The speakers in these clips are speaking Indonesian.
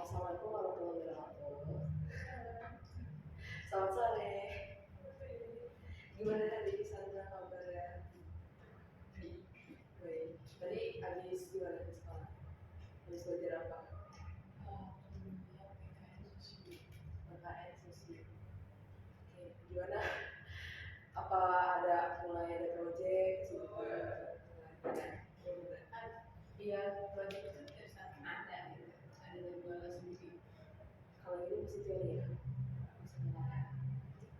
Assalamualaikum warahmatullahi wabarakatuh. Selamat sore. Gimana tadi Sandra kabarnya? Baik. Tadi habis gimana di sekolah? Habis belajar apa? PKN sosial. Oke. Gimana? Apa mulai ada proyek? Iya, proyek itu tiap saat ada gitu. Ada jadwalnya sendiri. Kalau ini masih teori ya?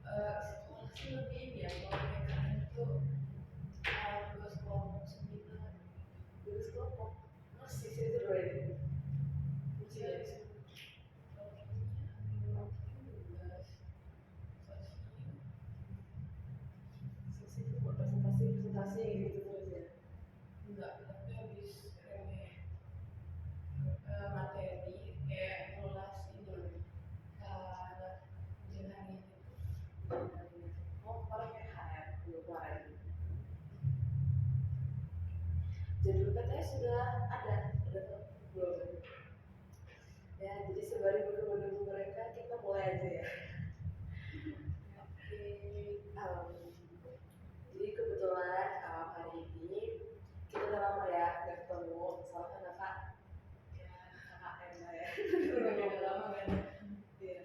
Sekolah sih lebih ini ya, kalau PKN itu tugas kelompok 9. Tugas kelompok masih sih itu masih ya? Presentasi gitu terus ya? Enggak, tapi habis materi kayak ngulas ini ujian hari ini. Oh, kemarin kayak HR dulu kemarin. Jadwal PTS sudah ada belum? Ya, jadi sembari menunggu mereka, kita mulai aja ya. Oke, jadi kebetulan hari ini kita udah lama ya nggak ketemu, soalnya kakak KKN lah ya. Udah lama kan? Iya.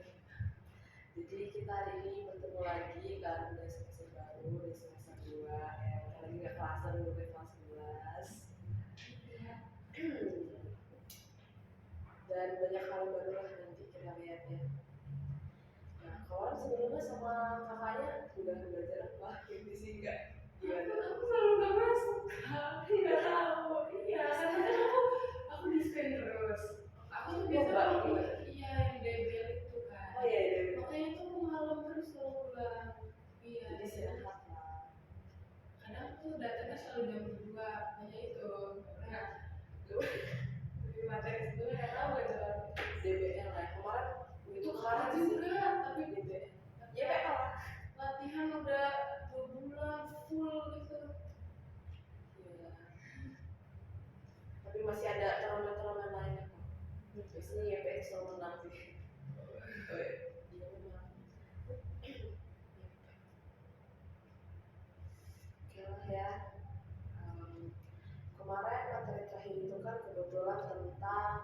Jadi kita hari ini bertemu lagi kan, udah semester baru, udah semester 2 ya, lagi nggak kelas baru, udah kelas 11. Dan banyak hal baru lah nanti kita lihat ya. Nah, kalau sebelumnya sama kakaknya udah belajar apa? Ini sih enggak. Aku selalu gak masuk. Nggak tahu. Iya, karena aku di-scan terus. Aku tuh biasa iya yang DBL itu kan. Oh iya, iya. Makanya tuh aku malam terus kalau pulang. Iya. Jadi istirahat lah. Kadang tuh datangnya selalu jam 2, hanya itu. Nah, di materi sebelumnya nggak tahu aja. DBL lah. Kemarin Itu kalah juga, tapi DBL. Ya kalah. latihan udah 2 bulan full gitu. Iya. Tapi masih ada turnamen-turnamen lainnya kok. Biasanya YPX selalu menang sih. Iya memang. Oke lah ya. Kemarin materi terakhir itu kan kebetulan tentang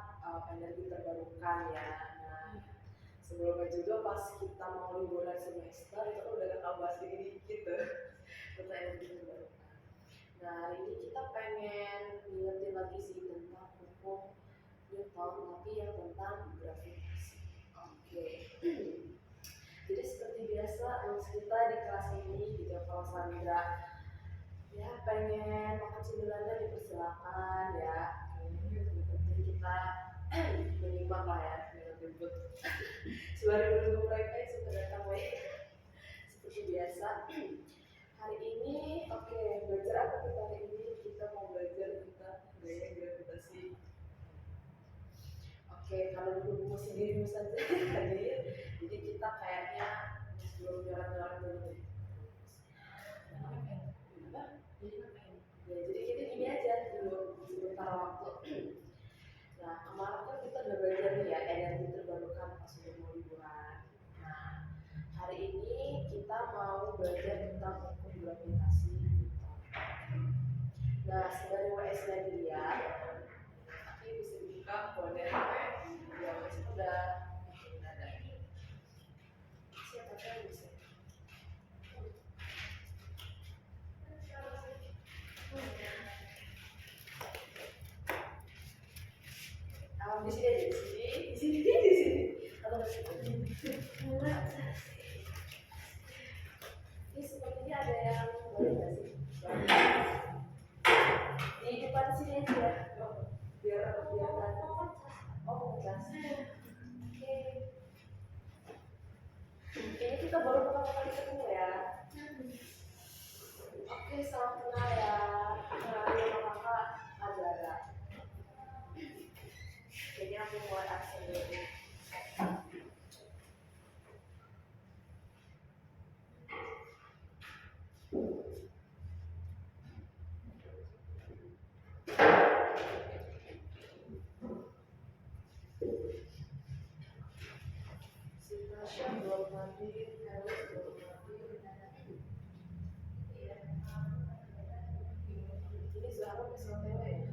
energi terbarukan ya. Nah, sebelumnya juga pas kita mau liburan semester itu kan udah kita bahas dikit-dikit tuh tentang energi terbarukan. Nah, hari ini kita pengen ngingetin lagi sih tentang hukum Newton, tapi yang tentang gravitasi. Oke. Jadi seperti biasa rules kita di kelas ini gitu, kalau Sandra ya pengen makan cemilannya dipersilakan ya. Jadi kita menyimak lah ya, menjemput. Sembari menunggu mereka yang sudah datang seperti biasa. Hari ini belajar apa kita hari ini? Kita mau belajar tentang gaya gravitasi. Kalau buku sendiri saja hadir, jadi kita kayaknya belum jalan-jalan dulu deh. Ya, jadi kita gini aja dulu sebentar waktu. Nah, kemarin kan kita udah belajar nih ya energi terbarukan pas udah mau liburan. Nah, hari ini kita mau belajar tentang hukum gravitasi. Nah, sebagai WS-nya dilihat, ini bisa dibuka kode ya, WS itu udah ada. Siapa yang bisa? Di sini aja, di sini. Atau di sini. Ini sepertinya ada yang boleh nggak sih? Di depan sini aja ya, biar pecah. Oke. Ini kita baru pertama kali ketemu ya. Oke, salam kenal ya. Kenalin nama kakak Azara. Jadi aku mulai aksen dulu. Ini Zahra bisa OTW ya?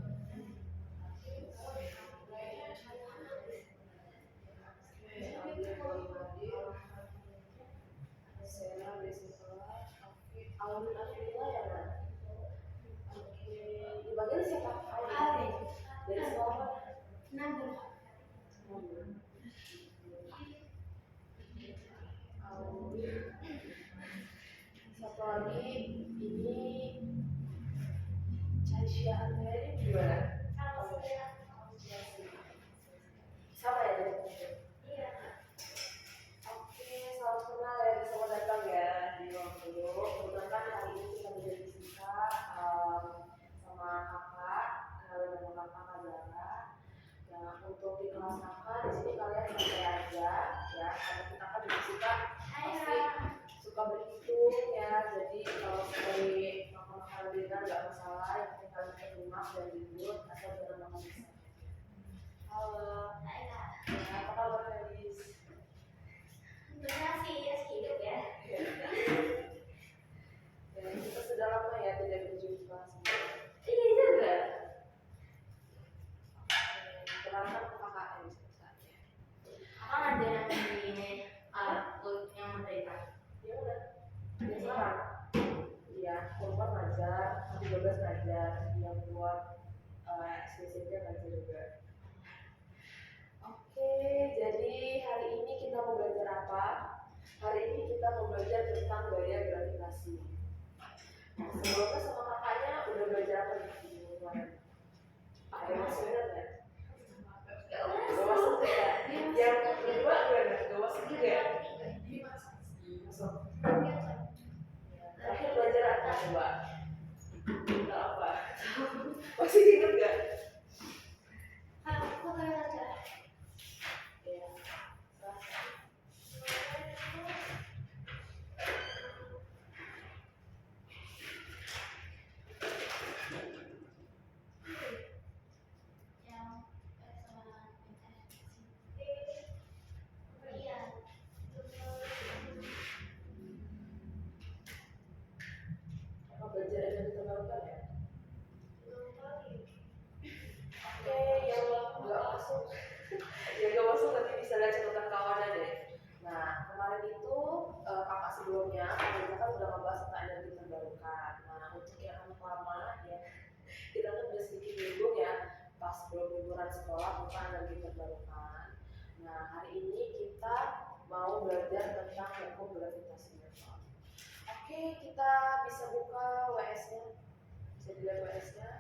Sera basic kelas, oke. Alvin Afrila ya kan? Oke. Di bagian siapa? Alvin. Dari sekolah mana? Alvin. Satu lagi ini Caisya Andrea ini gimana? Sama ya dari Iya. Oke, salam kenal ya, selamat datang ya di ruang guru. Kebetulan kan hari ini kita menjadi siswa sama kakak, nama kakak Zara. Nah, untuk di kelas kakak di sini kalian santai aja ya, karena kita kan juga suka pasti suka berhitung ya. Jadi kalau sekali makan ringan nggak masalah, yang penting kalian terima dan libur atau jangan makan besar. Halo, apa kabar Felis? Masih hidup ya. Dan kita sudah lama ya tidak berjumpa. Iya juga. Kenalkan KKN saatnya. Akan ada yang di yang merdeka. Ya udah. Ya sekarang. Iya, korban ngajar, 13 ngajar, yang buat SPCP ngajar juga. Oke, jadi hari ini kita mau belajar apa? Hari ini kita mau belajar tentang gaya gravitasi. Nah, sebelumnya sama kakaknya udah belajar apa di kemarin? Ada masih ingat nggak? Gak masuk ya? Yang kedua gimana? Gak masuk juga ya? Masuk. Terakhir belajar apa coba? Tentang apa? Masih ingat nggak? Aku kayak aja. Iya. Yang iya. Apa belajar energi terbarukan ya? Oke, yang nggak masuk, yang nggak masuk nanti bisa lihat catatan kawannya deh. Nah, kemarin itu kakak sebelumnya, kita kan udah ngebahas tentang energi terbarukan. Nah, untuk yang anak lama ya, kita kan udah sedikit bingung ya, pas belum liburan sekolah tentang energi terbarukan. Nah, hari ini kita mau belajar tentang hukum gravitasi universal. Oke, kita bisa buka WS-nya, bisa dilihat WS-nya.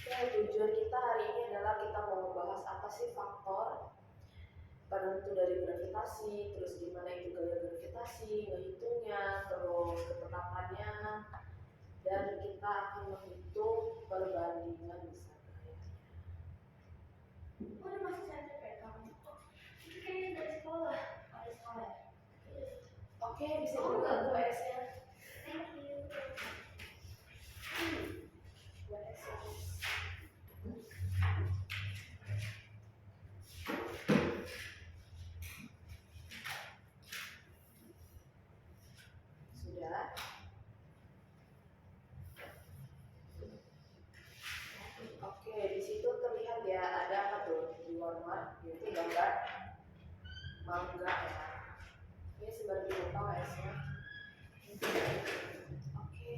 Oke, tujuan kita hari ini adalah kita mau membahas apa sih faktor penentu dari gravitasi, terus gimana itu gaya gravitasi, ngehitungnya, terus ketetapannya, dan kita akan menghitung perbandingan besar gayanya. Udah masih saya kayak kamu. Itu kayaknya dari sekolah. Dari sekolah. Oke, bisa dibuka WS-nya. Thank you. WS-nya. Sudah. Oke, di situ terlihat ya ada apa tuh di warna, yaitu gambar mangga ya. Ini sebagai buka WS-nya. Oke,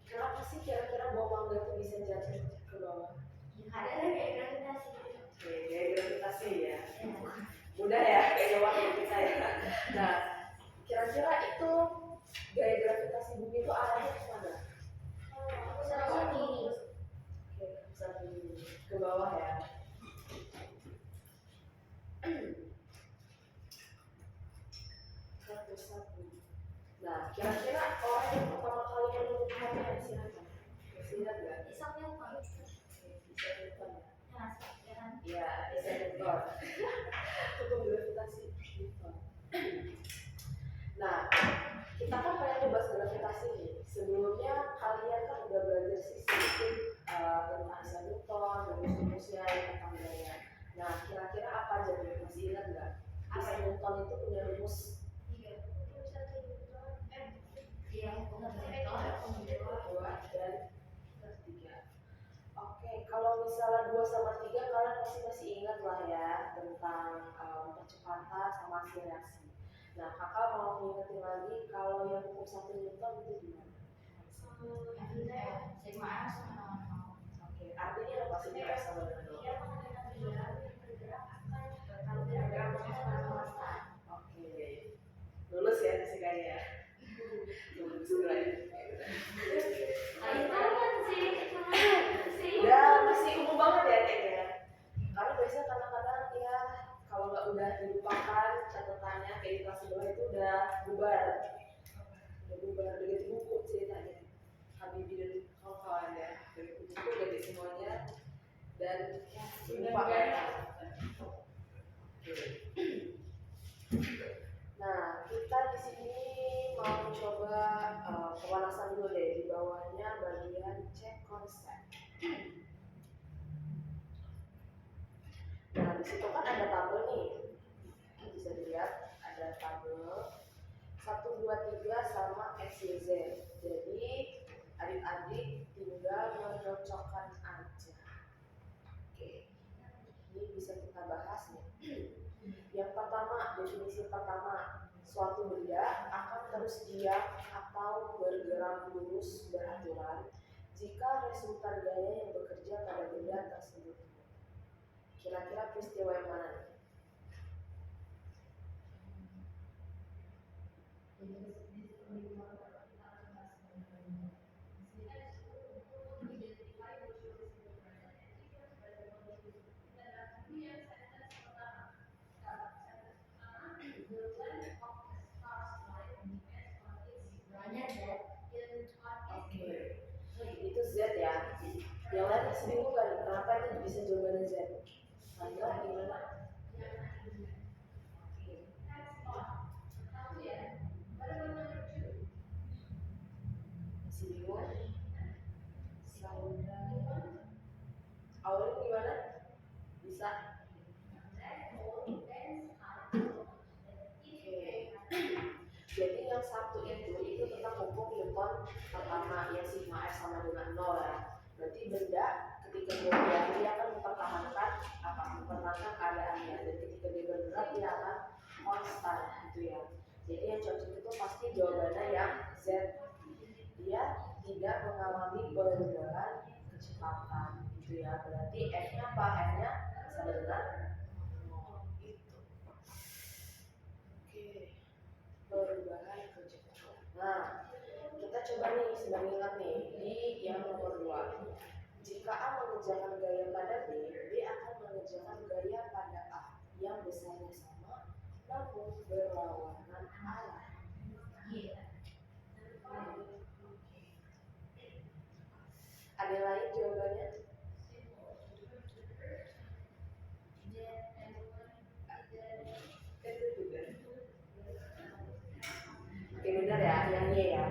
kenapa sih kira-kira buah mangga itu bisa jatuh ke bawah? Ada kayak gravitasi. Oke, gaya gravitasi ya. Mudah ya, kayak waktu kita ya. Nah, kira-kira itu gaya gravitasi bumi itu arahnya ke mana? Sama ini. Oke, bisa ke bawah ya. Satu. Nah, kira-kira orang yang pertama kali menemukannya siapa? Masih ingat nggak? Isaac Newton. Oke, bisa Newton ya. Ya kan? Ya, Isaac Newton. Hukum gravitasi Newton. Nah, kita kan pengen ngebahas gravitasi nih. Sebelumnya kalian kan udah belajar sih sedikit tentang Isaac Newton, rumus-rumusnya, tentang gaya. Nah, kira Newton itu punya rumus dua dan tiga. Oke, kalau misalnya 2 sama 3 kalian masih ingat lah ya tentang percepatan sama akselerasi. Nah, kakak mau ngingetin lagi kalau yang hukum 1 Newton itu gimana? Oke, artinya apa sih F sama dengan nol? Oke, lulus ya fisikanya. Lulus keren. Udah masih umum banget ya kayaknya. Karena biasanya kadang-kadang ya kalau nggak udah dilupakan catatannya kayak di kelas 2 itu udah bubar, udah ganti buku ceritanya. Habibie dan kawan-kawan ya, dari buku udah ganti semuanya dan lupa kan. Nah, kita di sini mau coba pemanasan dulu deh, di bawahnya bagian cek konsep. Nah, di situ kan ada tabel nih, bisa dilihat ada tabel 1, 2, 3 sama X, Y, Z. Jadi adik-adik tinggal mencocokkan aja. Oke, ini bisa kita bahas nih. Yang pertama, definisi pertama, suatu benda akan terus diam atau bergerak lurus beraturan jika resultan gaya yang bekerja pada benda tersebut. Kira-kira peristiwa yang mana nih? Oke, itu Z ya. Yang lain masih bingung kan? Kenapa itu bisa jawabannya Z? Sandra gimana? Masih bingung? Sandra, Aurel gimana? Bisa? Jadi yang satu itu tentang hukum Newton pertama yang sigma F sama dengan 0 ya. Berarti benda ketika dia akan mempertahankan keadaannya, dan ketika dia bergerak dia akan konstan gitu ya. Jadi yang cocok itu pasti jawabannya yang Z. Dia tidak mengalami perubahan kecepatan gitu ya. Berarti F-nya apa? F-nya sama dengan itu. Oke. Perubahan kecepatan. Nah, kita coba nih sedang ingat nih di yang nomor 2. Jika A mengerjakan gaya pada B, B akan mengerjakan gaya pada A yang besarnya sama namun berlawanan arah. Ada lain jawabannya? Oke, benar ya, yang Y ya.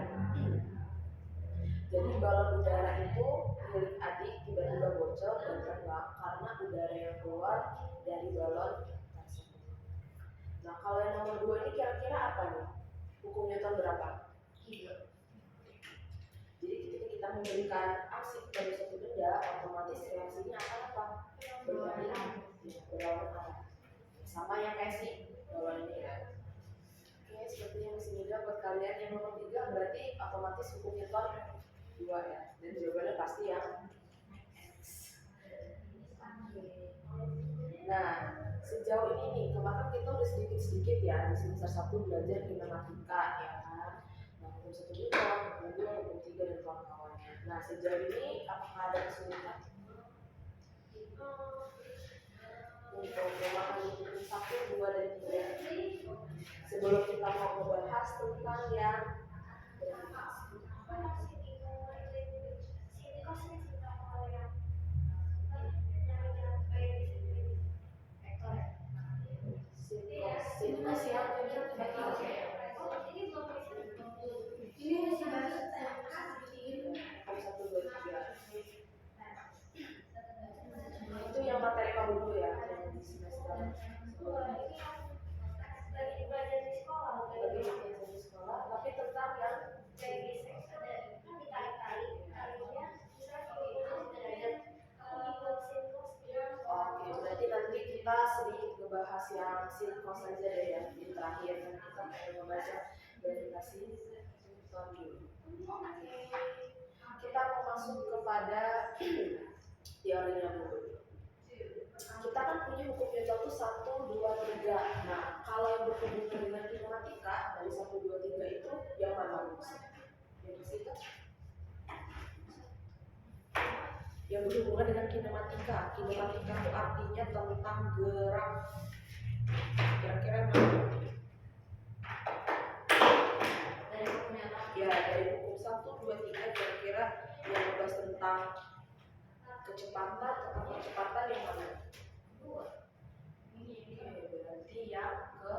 Jadi balon udara itu milik adik tiba-tiba bocor dan terbang karena udara yang keluar dari balon tersebut. Nah, kalau yang nomor 2 ini kira-kira apa nih? Hukum Newton berapa? 3. Jadi ketika kita memberikan aksi kepada suatu benda, otomatis reaksinya akan apa? Berbalik, berlawanan arah. Sama yang kayak si balon ini ya. Oke, sepertinya masih mudah buat kalian. Yang nomor 3 berarti otomatis hukum Newton 2 ya, dan jawabannya pasti yang X. Nah, sejauh ini nih, kemarin kita udah sedikit-sedikit ya di semester 1 belajar kinematika ya kan. Nah, hukum 1 Newton, hukum 2, hukum 3 dan kawan-kawannya. Nah, sejauh ini apakah ada kesulitan? Untuk memahami hukum 1, 2, dan 3. Sebelum kita mau membahas tentang yang ini masih yang itu yang materi kamu dulu ya, yang di semester sebelumnya. bahas yang simple saja deh ya di terakhir, dan kita akan membaca gravitasi Newton dulu. Oke, kita mau masuk kepada teorinya dulu. Kita kan punya hukum Newton itu 1, 2, 3. Nah, kalau yang berhubungan dengan kinematika dari 1, 2, 3 itu yang mana rumusnya? Yang berhubungan dengan kinematika. Kinematika itu artinya tentang gerak. Kira-kira yang mana? Dari hukumnya apa? Ya, dari hukum 1, 2, 3 kira-kira yang membahas tentang kecepatan, tentang percepatan yang mana? Oke, berarti yang ke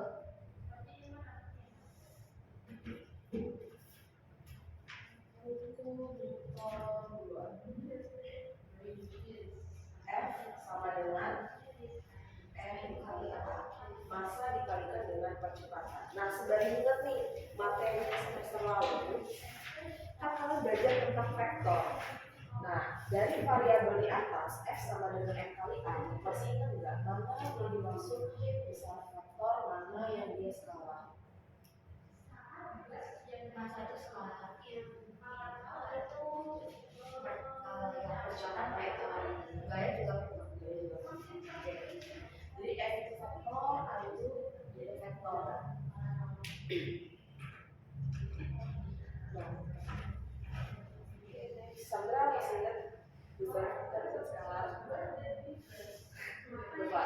hukum Newton 2. F sama dengan F dikali A, massa dikalikan dengan percepatan. Nah, sebagai ingat nih materi semester lalu kan kalian belajar tentang vektor. Nah, dari variabel di atas F sama dengan M kali A, masih ingat nggak mana yang dimaksud besar vektor, mana yang dia skalar? Masa itu sekolah. Yang percepatan itu gaya juga Oke. Jadi F itu vektor, A itu jadi vektor. Nah, Sandra masih ingat besar vektor dan skalar? Lupa.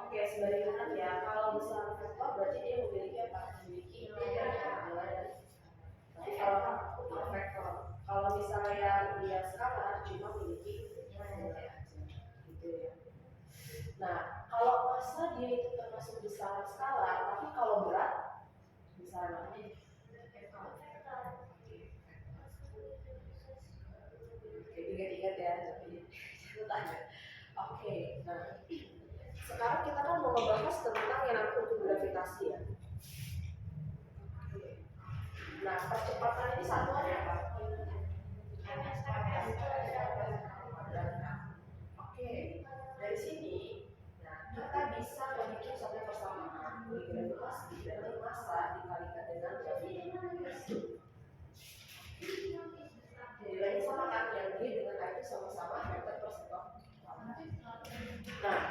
Oke, sebagai ingat ya, kalau besar vektor berarti dia memiliki apa? Memiliki integral dan tapi kalau vektor, kalau misalnya dia skalar cuma memiliki gitu ya. Nah, kalau massa dia itu termasuk besar skalar, tapi kalau berat besar mana? Oke, ingat-ingat ya, tapi catat aja. Oke, nah sekarang kita kan mau membahas tentang yang namanya hukum gravitasi ya. Nah, percepatan ini satuannya apa? Oke, dari sini, nah kita bisa membuat satu persamaan. Gravitasi berarti massa dikalikan dengan gravitasi. Jadi lagi sama kan yang G dengan A itu sama-sama meter per sekon. Nah,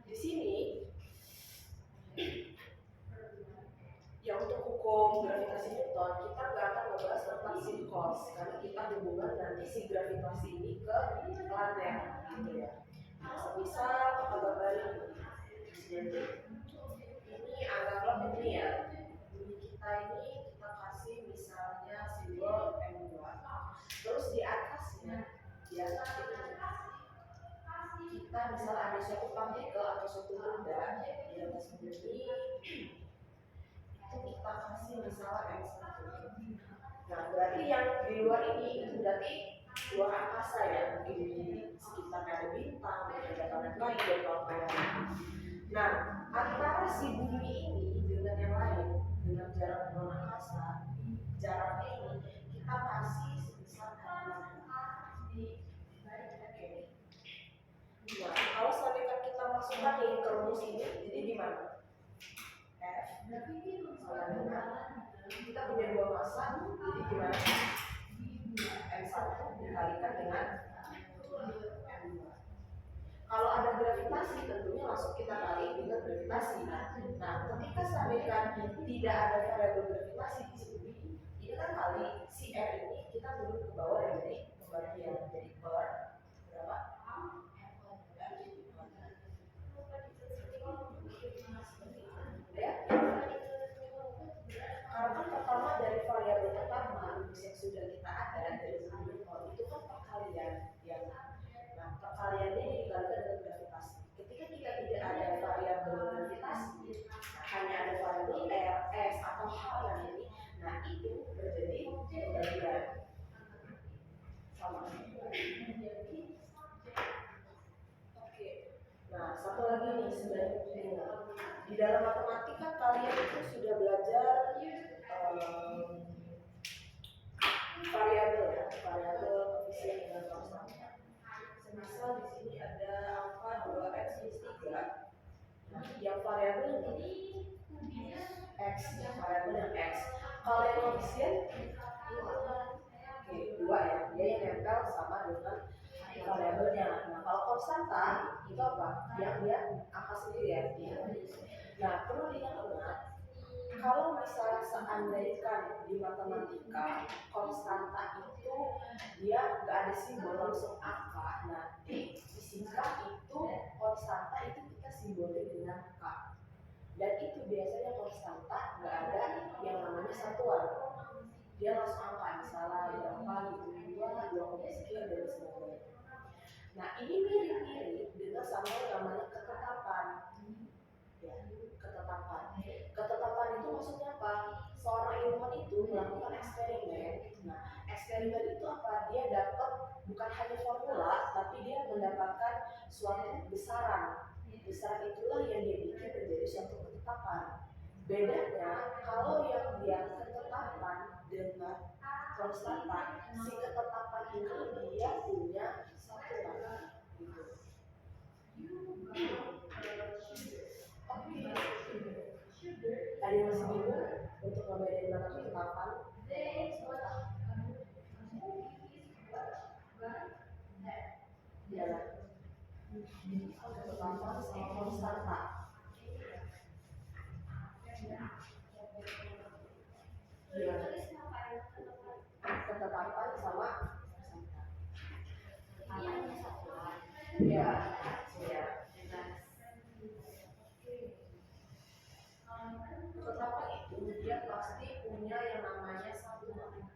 di sini ya untuk hukum gravitasi Newton kita nggak akan membahas tentang sin cos karena kita hubungan nanti si gravitasi ini ke planet gitu ya. Nah, semisal kita gambarin ini anggaplah ini ya, bumi kita ini kita kasih misalnya simbol M2, terus di atasnya kita misalnya ada suatu partikel atau suatu benda di atas bumi itu kita kasih misalnya M1. Nah, berarti yang di luar ini itu berarti luar angkasa ya, mungkin di sekitar ada bintang, ada planet lain dan kawan-kawan. Nah, antara si bumi ini dengan yang lain dengan jarak luar angkasa, jarak ini kita kasih sebesar Oke. Nah, kalau seandainya kita masukkan nih ke rumus ini, jadi gimana? F sama dengan kita punya dua massa, jadi gimana? M1 dikalikan dengan M2. Kalau ada gravitasi tentunya langsung kita kali dengan gravitasi. Nah, ketika seandainya tidak ada variabel gravitasi di sini, ini kan kali si R ini kita turun ke bawah ya, jadi pembagian jadi per berapa? Ya. Karena kan pertama dari variabel pertama rumus yang sudah kita ada dari sebelum itu kan perkalian yang nah perkaliannya dikalikan dengan gravitasi. Ketika kita tidak ada variabel gravitasi, hanya ada variabel R, S atau H yang ini, nah itu terjadi pembagian sama. Oke. Nah satu lagi nih sebenarnya di dalam matematika kalian itu sudah belajar variabel ya, variabel koefisien dengan konstanta. Semisal di sini ada angka 2x plus 3. Yang variabel yang x, yang variabel yang x. Kalau yang koefisien oke, 2 ya, dia yang nempel sama dengan variabelnya. Nah, kalau konstanta itu apa? Yang dia angka sendiri ya. Nah, perlu diingat, kalau misalnya seandainya di matematika konstanta itu dia nggak ada simbol langsung angka. Nah, di fisika itu konstanta itu kita simbolin dengan k. Dan itu biasanya konstanta nggak ada yang namanya satuan. Dia langsung angka, misalnya berapa gitu, 2 sekian dan sebagainya. Nah, ini mirip-mirip dengan sama yang namanya ketetapan. Ya, ketetapan. Ketetapan itu maksudnya apa? Seorang ilmuwan itu melakukan eksperimen. Nah, eksperimen itu apa? Dia dapat bukan hanya formula, tapi dia mendapatkan suatu besaran. Besaran itulah yang dia bikin menjadi suatu ketetapan. Bedanya kalau yang dia ketetapan dengan konstanta, si ketetapan ini dia punya satuan. Gitu. Ada yang masih bingung untuk membedain mana ketetapan? Ya, ketetapan sama konstanta. Ya, ketetapan sama konstanta. Ya, ya. Ketetapan itu dia pasti punya yang namanya satuan.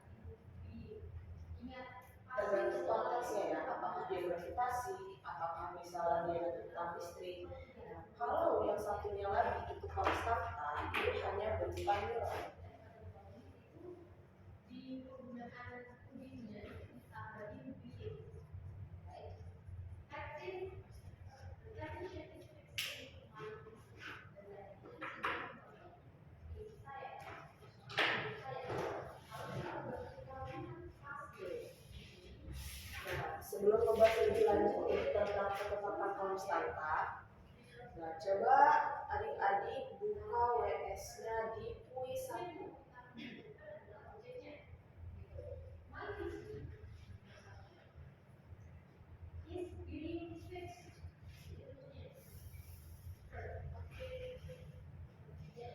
Tergantung konteksnya ya, apakah dia gravitasi, apakah misalnya dia tentang listrik. Nah, kalau yang satunya lagi itu konstanta, itu hanya berupa nilai. Sebelum membahas lebih lanjut tentang ketetapan konstanta, nah coba adik-adik buka WS-nya di PUI 1.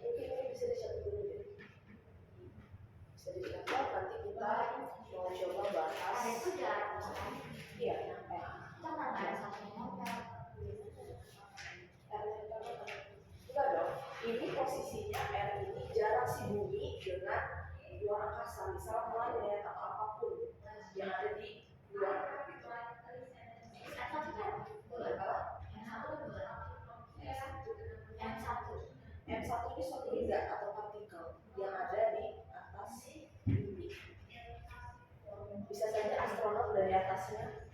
Mungkin ini bisa dicatat dulu ya. Bisa dicatat, nanti kita mau coba bahas. Iya, enggak dong, ini posisinya R ini jarak si bumi dengan luar angkasa, misal planet atau apapun yang ada di luar gitu. M1 ini suatu benda atau partikel yang ada di atas bumi. Bisa saja astronot dari atasnya.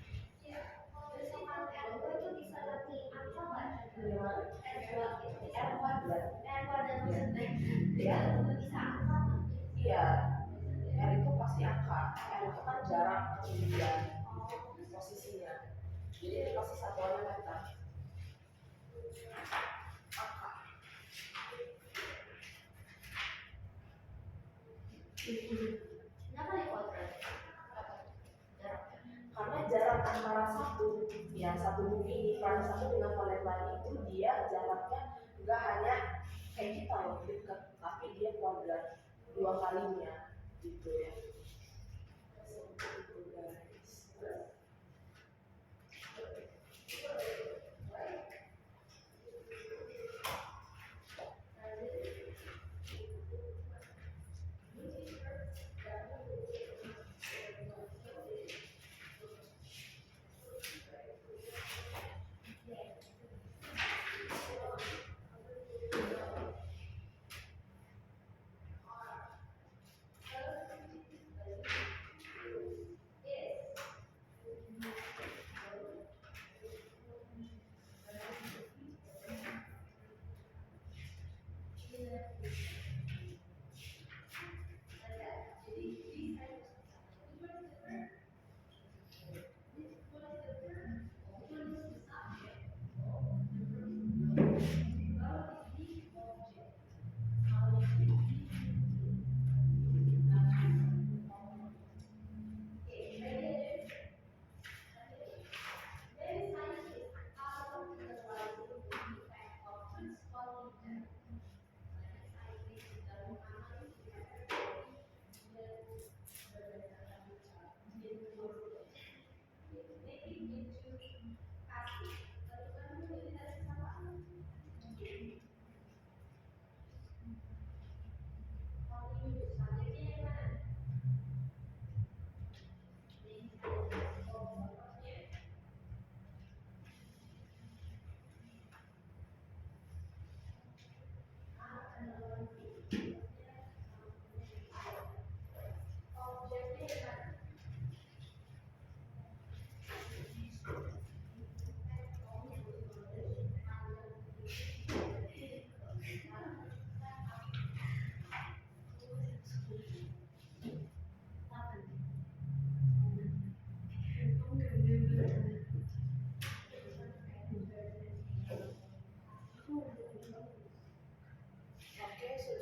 Iya, R itu pasti angka. R itu kan jarak ketinggian, posisinya. Jadi ini pasti satuannya meter. Angka. Karena jarak antara satu bumi ini, planet satu dengan planet lain itu dia jaraknya nggak hanya kayak kita loh dekat, tapi dia kuadrat 2 kalinya gitu ya. Seperti itu guys.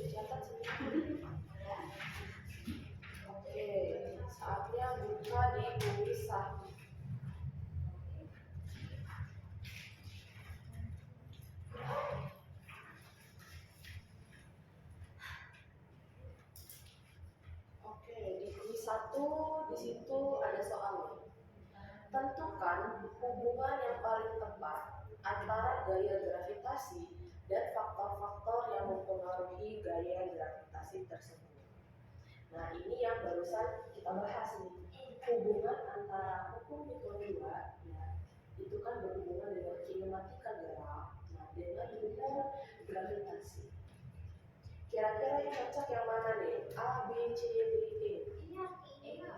dicatat semua. Oke, saatnya buka di kuis 1. Oke, di kuis 1 di situ ada soal. Tentukan hubungan yang paling tepat antara gaya gravitasi dan faktor-faktor yang mempengaruhi gaya gravitasi tersebut. Nah, ini yang barusan kita bahas nih. Hubungan antara hukum Newton 2 ya, itu kan berhubungan dengan kinematika gerak, nah dengan hukum gravitasi. Kira-kira yang cocok yang mana nih? A, B, C, D, E. Ini artinya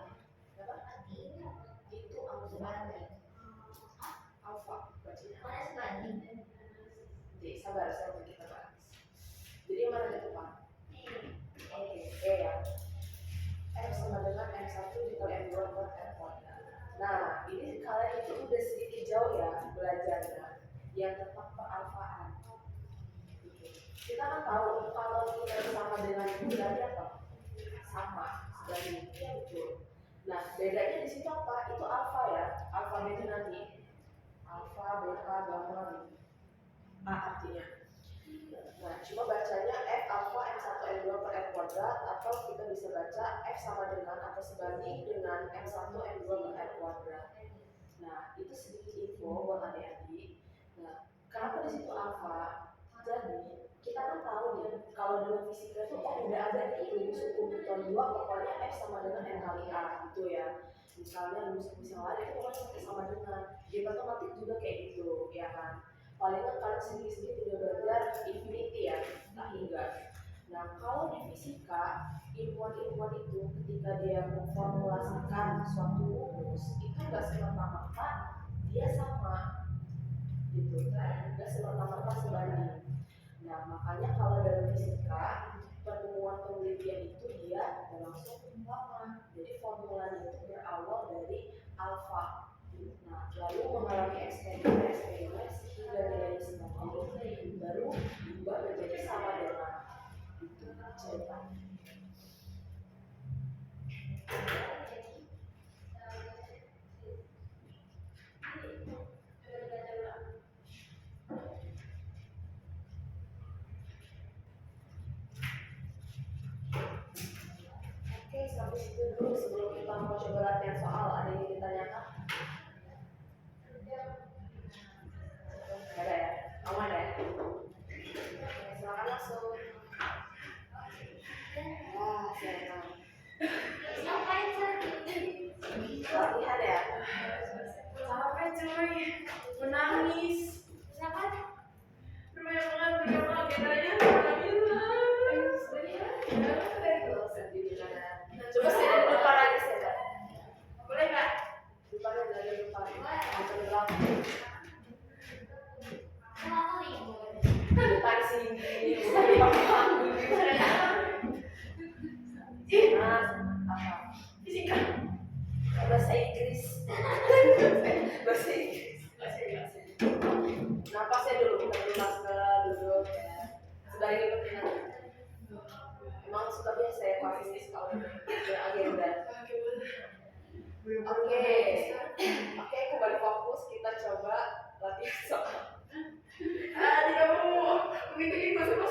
Apa? artinya Itu alfa. sebanding. Alfa bacanya. Mana sebanding? Jadi sabar, kita bahas. Jadi yang mana yang tepat? Oke, E ya. M sama dengan M1 dikali M2 per M kuadrat. Nah, ini kalian itu udah sedikit jauh ya belajarnya. Yang tepat peralfaan. Kita kan tahu kalau kita sama dengan itu berarti apa? Sama, sebanding. Iya betul. Nah, bedanya di situ apa? Itu alfa ya. Alfa itu nanti alfa, beta, gamma, A artinya. Nah, cuma bacanya F alfa M1 M2 per M kuadrat, atau kita bisa baca F sama dengan atau sebanding dengan M1 M2 per M kuadrat. Nah, itu sedikit info buat adik-adik. Nah, kenapa di situ alfa? Jadi, kita kan tahu ya, kalau dalam fisika itu udah ada nih rumus hukum Newton 2, pokoknya F sama dengan M kali A gitu ya. Misalnya rumus yang lain itu pokoknya sama dengan. Di matematik juga kayak gitu, ya kan? Palingan kalian sedikit-sedikit udah belajar infinity ya, tak hingga. Nah, kalau di fisika, ilmuwan-ilmuwan itu ketika dia memformulasikan suatu rumus, itu nggak serta-merta dia sama, gitu kan? Nggak serta-merta sebanding. Nah, makanya kalau dalam fisika, penemuan penelitian itu dia berlangsung lama. Jadi formulanya itu berawal dari alfa. Nah, lalu mengalami eksperimen sehingga nilainya semakin baru berubah menjadi sama dengan itu ceritanya. Oke, sampai situ dulu sebelum kita mau coba latihan soal. Ada yang ditanyakan? Ada ya? Aman ya? Oke, silakan langsung. Wah, silakan. Ngapain Latihan ya? Capek cuy, menangis. Siapa? Lumayan banget bedanya menangis lah. Coba saya dari depan aja saya. Boleh nggak? Depannya dari depan. Atau di belakang. Kenapa ibu? Depan sini, bukan di belakang. Nah, apa? Fisika. Bahasa Inggris. Bahasa Inggris. Napasnya dulu, bukan dulu masker, duduk ya. Sebagai kepentingan. Emang suka biasa ya pasti kalau beragenda. Oke, kembali fokus, kita coba latihan soal. Tidak mau begitu masuk.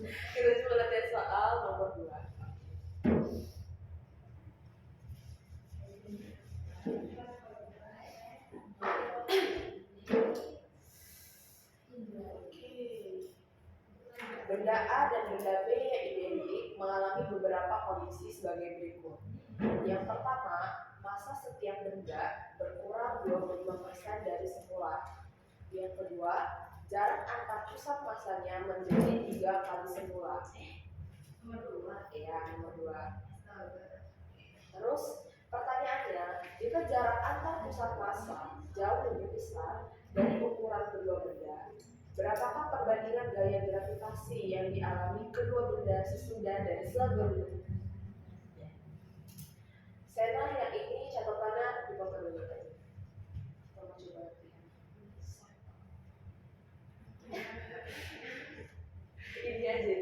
Kita coba latihan soal nomor 2. Benda A dan benda B yang identik mengalami beberapa kondisi sebagai berikut. Yang pertama, massa setiap benda berkurang 25% dari semula. Yang kedua, jarak antar pusat massanya menjadi 3 kali semula. Nomor 2. Ya, nomor 2. Terus, pertanyaannya, jika jarak antar pusat massa jauh lebih besar dari ukuran kedua benda, berapakah perbandingan gaya gravitasi yang dialami kedua benda sesudah dan sebelum? Sena yang ini catatannya dibaca dulu aja. Kita mau coba latihan. Ini aja.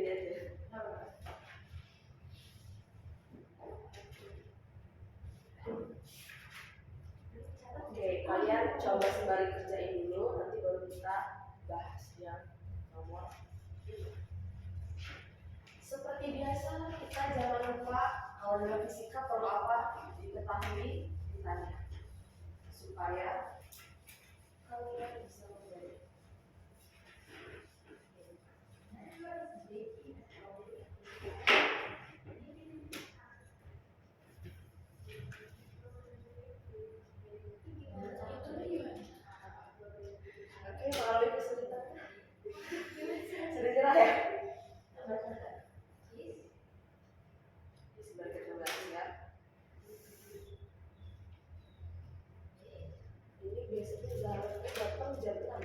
kalian coba sembari kerjain dulu, nanti baru kita bahas yang nomor 5. Seperti biasa, kita jangan lupa kalau dalam fisika perlu apa diketahui, ditanya supaya kalian bisa menjadi. Oke, melalui kesulitan. Sudah cerah ya? Sebentar kita bahas ya. Ini biasanya jaraknya datang jam 6.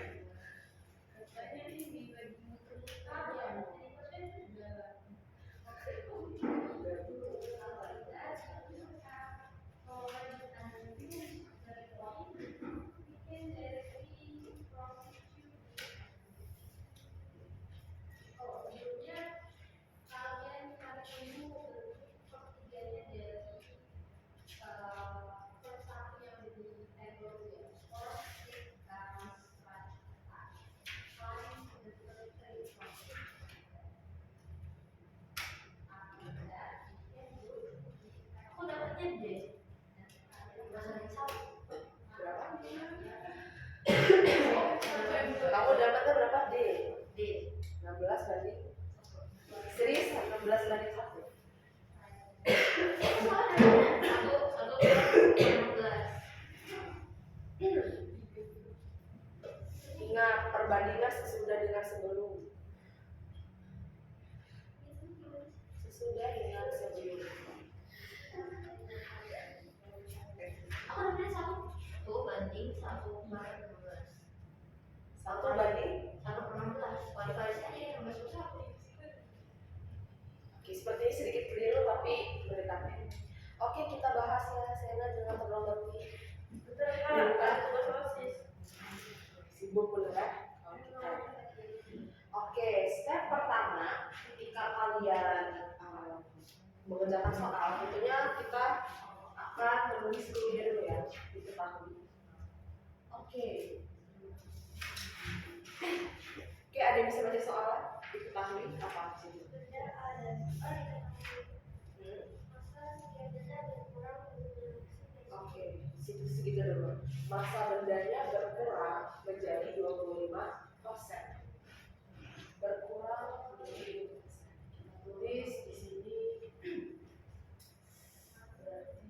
Katanya ini lagi muter Aku dapetnya D. Bahasa satu. Berapa? Kamu dapatnya berapa? D. D. 16 banding. Serius 16 banding 1. Satu 16. Ingat, perbandingan sesudah dengan sebelum. Sesudah dengan sebelum. Aku dapetnya satu banding 1/16. 1 banding. 1/16. Kualifikasi aja 16/1. Oke, sepertinya sedikit keliru tapi mendekati. Oke, kita bahas ya, Sena jangan terlalu lebih. Sibuk beneran. Oke, step pertama ketika kalian mengerjakan soal, tentunya kita akan menulis dulunya dulu ya, diketahui. Oke. Oke, ada yang bisa baca soal? Diketahui apa sih? Oke, situ segitu dulu. Masa bendanya berkurang menjadi 25%. Berkurang menjadi 25%. Kita tulis di sini. Berarti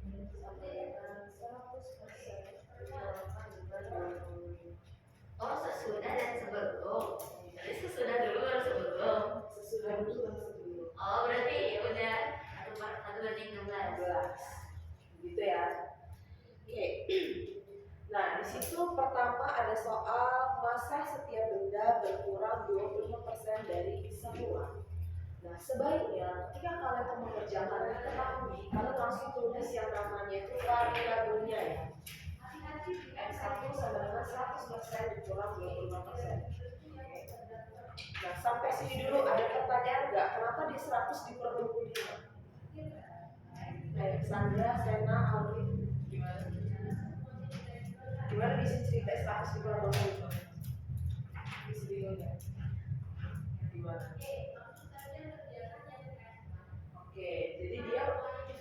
M sampai dengan 100% dikurangi dengan 25. Oh, sesudah dan sebelum. Jadi sesudah dulu baru sebelum. Sesudah dulu dan sebelum. Oh, berarti ya udah 1/16. 12. Gitu ya. Oke. Nah, di situ pertama ada soal masa setiap benda berkurang 25% dari semula. Nah, sebaiknya ketika kalian mengerjakan ketahui, kalian langsung tulis yang namanya itu variabelnya ya. M1 sama dengan 100% dikurang 25%. Nah, sampai sini dulu ada pertanyaan nggak? Kenapa di 100 dikurang 25? Sandra, Sena, Audrey, gimana? Gimana bisa cerita 100 dikurang 25? Bisa bingung ya? Gimana? Oke, jadi dia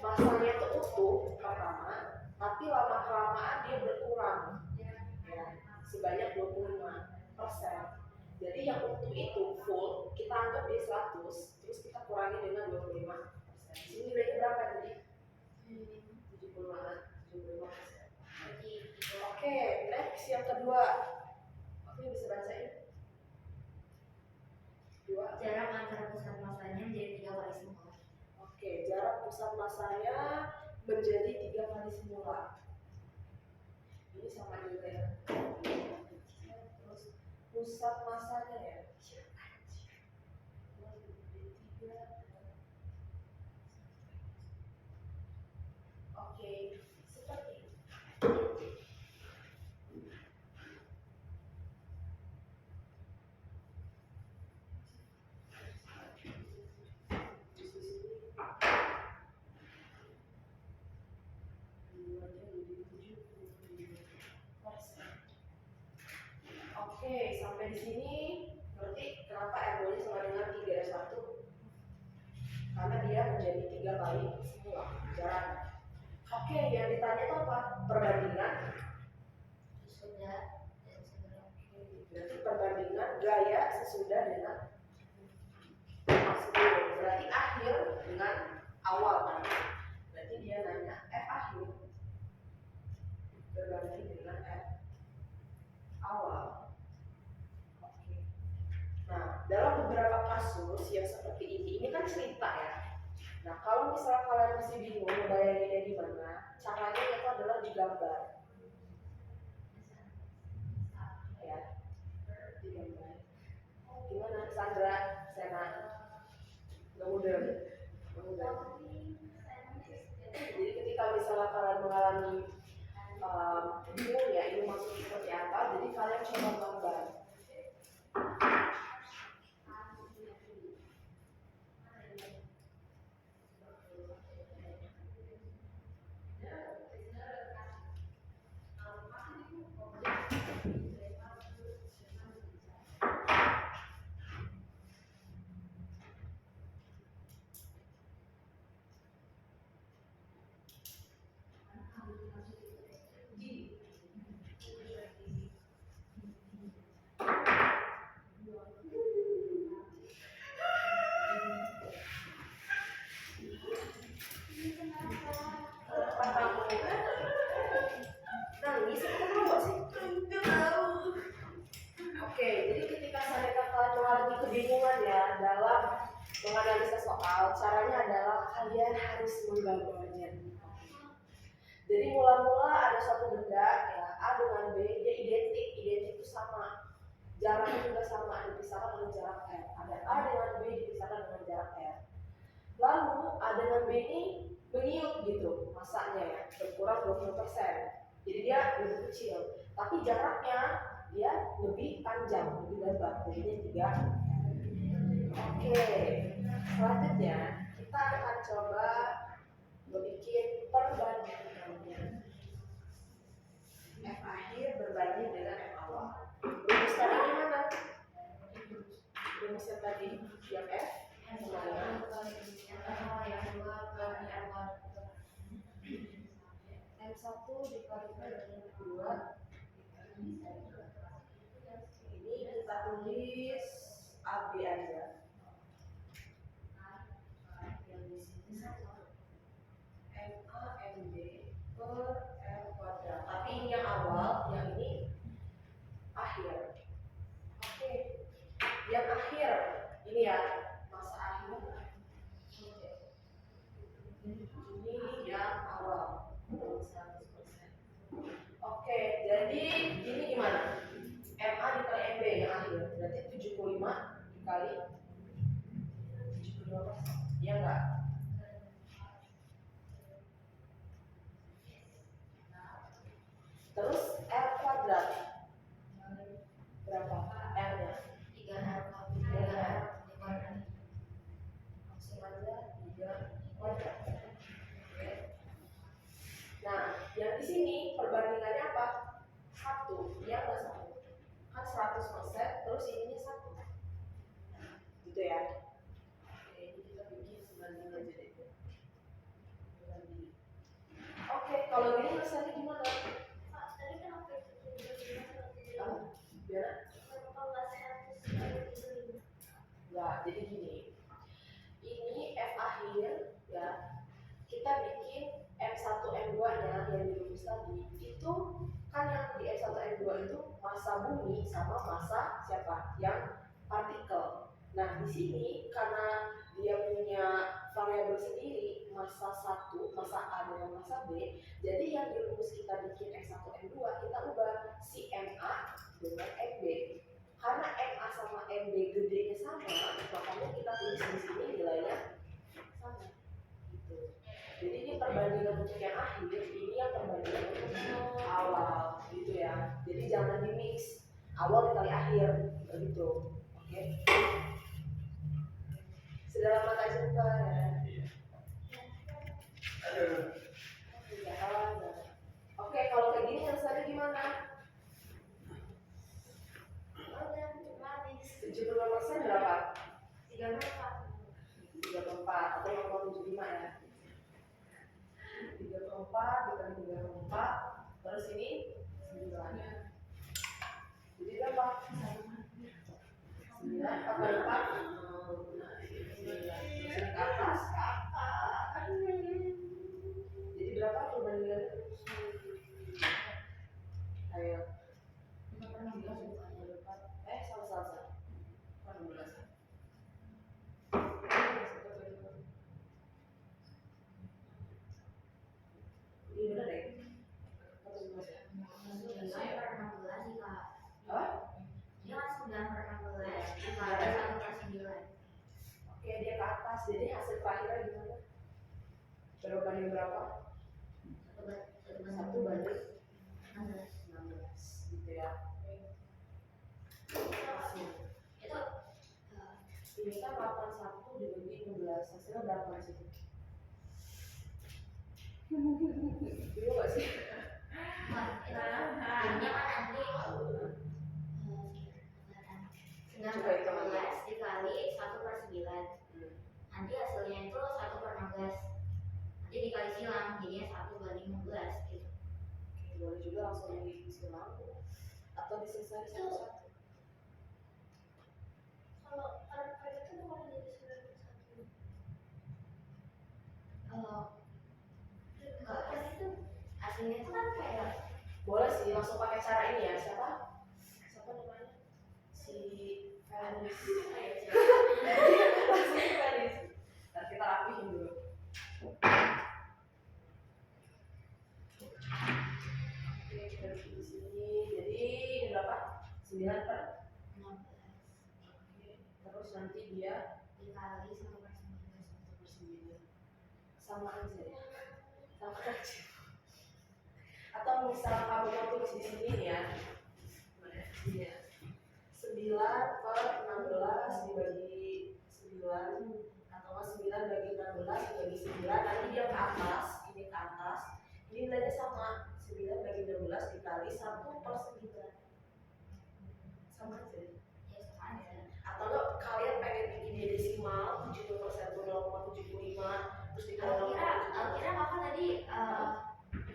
masanya itu utuh pertama, tapi lama kelamaan dia berkurang ya, sebanyak 25%. Jadi yang utuh itu full kita anggap di 100, terus kita kurangi dengan 25%. Di sini nilainya berapa tadi? 75%. Oke, next yang kedua. Aku bisa bacain. Dua. Jarak antara pusat masanya menjadi 3 kali semula. Oke, jarak pusat masanya menjadi 3 kali semula. Ini sama juga ya. Terus pusat masanya ya. Oke, seperti ini. singkatannya itu apa? Perbandingan. Sudah dan sebelum Berarti perbandingan gaya sesudah dengan sebelum. Berarti akhir dengan awal kan? Berarti dia nanya F akhir berbanding dengan F awal. Oke. Nah, dalam beberapa kasus yang seperti ini kan cerita ya. Nah, kalau misalnya kalian masih bingung ngebayanginnya di mana, caranya itu adalah digambar. Ya, digambar. Gimana, Sandra, Sena? Gak mudah. Jadi ketika misalnya kalian mengalami bingung ya ini maksudnya seperti apa, jadi kalian coba gambar. Oke, jadi ketika kalian mengalami kebingungan ya dalam menganalisa soal, caranya adalah kalian harus menggambarnya. Jadi mula-mula ada suatu benda ya A dengan B, dia identik itu sama, jaraknya juga sama, dipisahkan dengan jarak R. Ada A dengan B dipisahkan dengan jarak R. Lalu A dengan B ini meniup gitu masanya ya, berkurang 20%. Jadi dia lebih kecil, tapi jaraknya dia lebih panjang, lebih lebar, jadinya 3. Oke, selanjutnya kita akan coba membuat perbandingannya. F akhir berbanding dengan F awal. Rumusnya gimana? Rumusnya tadi yang F M1 dikalikan dengan 2. Ini kita tulis AB aja. Yang di sini sama MA MB per L kuadrat. Tapi ini yang awal, yang ini akhir. Oke. Yang akhir ini ya, masa akhir. Ini yang awal. 100%. Oke, jadi ini gimana? MA dikali MB yang akhir, berarti 75 dikali 75%. Iya enggak? Terus R kuadrat berapa? R-nya 3R. Langsung aja 3 kuadrat. Oke. Nah, yang di sini perbandingannya apa? 1, ya enggak 1. Kan 100%, terus ininya 1. Gitu ya. Oke, ini kita bikin sebanding aja deh. Oke, kalau gini rasanya gimana? Tadi kan apa itu? Biar enggak, jadi gini. Ini F akhir ya. Kita bikin M1 M2 nya yang dirumus tadi. Itu kan yang di M1 M2 itu massa bumi sama massa siapa? Yang partikel. Nah, di sini karena dia punya variabel sendiri, massa 1, massa A dengan massa B, jadi yang di rumus kita bikin M1 M2 kita ubah si MA dengan MB. Karena MA sama MB gedenya sama, makanya kita tulis di sini nilainya sama. Gitu. Jadi ini perbandingan untuk yang akhir, ini yang perbandingan untuk awal, gitu ya. Jadi jangan di mix awal dikali akhir, begitu. Oke. Sedalam mata jumpa ya. Oke, kalau kayak gini rasanya gimana? 75% berapa? 34 atau 0,75 ya. 34 dikali 3/4, terus ini 9. Ya. Jadi berapa? 9 4/4 9 ke atas. Jadi berapa perbandingannya? Ayo. Salah. 16. Ini benar deh. 14 ya? 9/16 Kak. Apa? Dia kan 9/16 dikali 1/9. Oke, dia ke atas. Jadi hasil terakhirnya gimana? Berbanding berapa? 1 banding 16 gitu ya. Itu Ini kan 81 dibagi 16, hasilnya berapa sih? Bingung gak sih? jadinya kan nanti 9/16 dikali 1/9. Nanti hasilnya itu 1/16. Nanti dikali silang jadinya 1/16 gitu. Boleh juga langsung disilang atau diselesaikan satu-satu. Kalau itu bukan jadi 9/1. Enggak kan itu aslinya itu kan kayak Boleh sih langsung pakai cara ini ya. Siapa namanya? Si Felis. Langsung si Felis. Ntar kita rapihin dulu. Oke, kita bikin di sini. Jadi ini berapa? 9/16. 16 Terus nanti dia dikali 1/9. 1/9. Sama aja ya. Sama aja. Atau misalnya kamu mau tulis di sini ya. Mana ya? Sini ya. 9/16 dibagi 9 atau 9 bagi 16 dibagi 9. Nanti dia ke atas, ini ke atas. Ini nilainya sama. 9 bagi 16 dikali 1/9. Sama aja. Ya sama aja. Atau enggak kalian pengen bikin dia desimal 70% itu 0,75 terus dikali Kira kakak tadi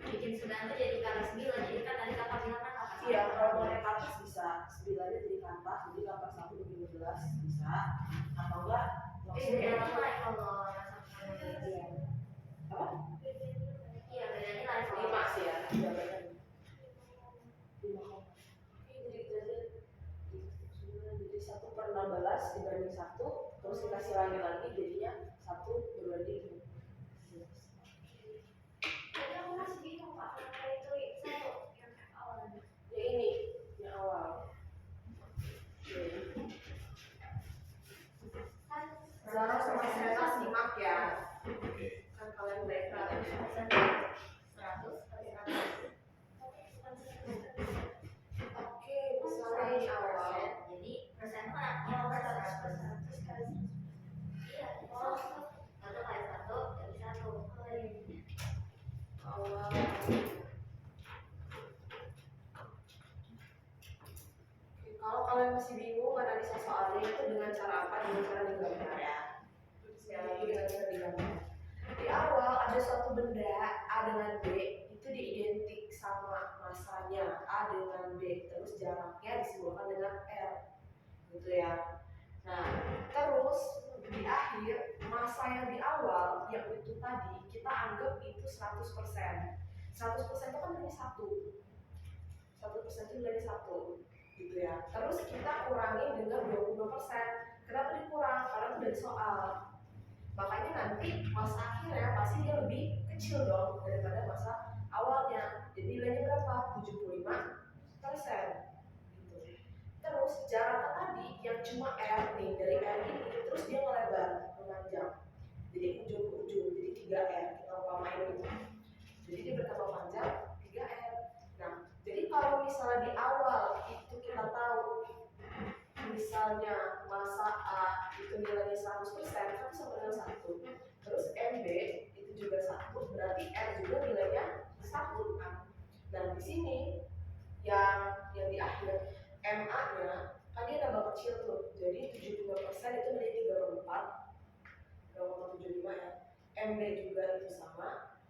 bikin 9 itu jadi kali 9. Jadi kan tadi kakak bilang kan kakak iya, kalau mau naik ke atas bisa 9-nya jadi ke atas, jadi 81 bagi 12 bisa. Atau enggak langsung bedanya nilai kalau rasa iya. Apa? iya bedanya nilai kalau 5 sih ya, iya benar. 5. Oke, jadi 1/16 dibanding 1, terus kita silangin lagi jadinya 1 berbanding 12. Tapi aku masih bingung Pak, kenapa itu satu yang awal. Yang ini, yang awal. Oke. Kan Zara sama Serena simak ya. Oke. Kan kalian mereka. 100 kali 100. Oke, misalnya ini awal. Jadi persen itu kan yang nomor 100 kali 100. Iya, oh 1 kali 1 jadi 1. Awal. Oke, kalau kalian masih bingung analisa soalnya itu dengan cara apa? Dengan cara digambar ya. Sekali lagi dengan cara digambar. Di awal ada suatu benda A dengan B itu diidentik sama masanya A dengan B, terus jaraknya disimbolkan dengan R, gitu ya. Nah, terus di akhir masa yang di awal yang itu tadi kita anggap itu 100%. 100% itu kan nilai 1. 1% itu nilai 1, gitu ya. Terus kita kurangi dengan 25%. Kenapa dikurang? Karena itu dari soal. Makanya nanti masa akhirnya pasti dia lebih kecil dong daripada masa awalnya. Jadi nilainya berapa? 75%. Gitu. Terus jaraknya tadi yang cuma R nih, dari R ini terus dia melebar, memanjang. Jadi ujung ke ujung, jadi 3R kita upamain gitu. Jadi dia bertambah panjang 3R. Nah, jadi kalau misalnya di awal itu kita tahu misalnya masa A itu nilainya 100%, kan sama dengan 1. Terus MB itu juga 1, berarti R juga nilainya 1 kan. Nah, di sini yang di akhir MA-nya kan dia nambah kecil tuh. Jadi 75% itu menjadi 3/4. 0,75 ya. MB juga itu sama.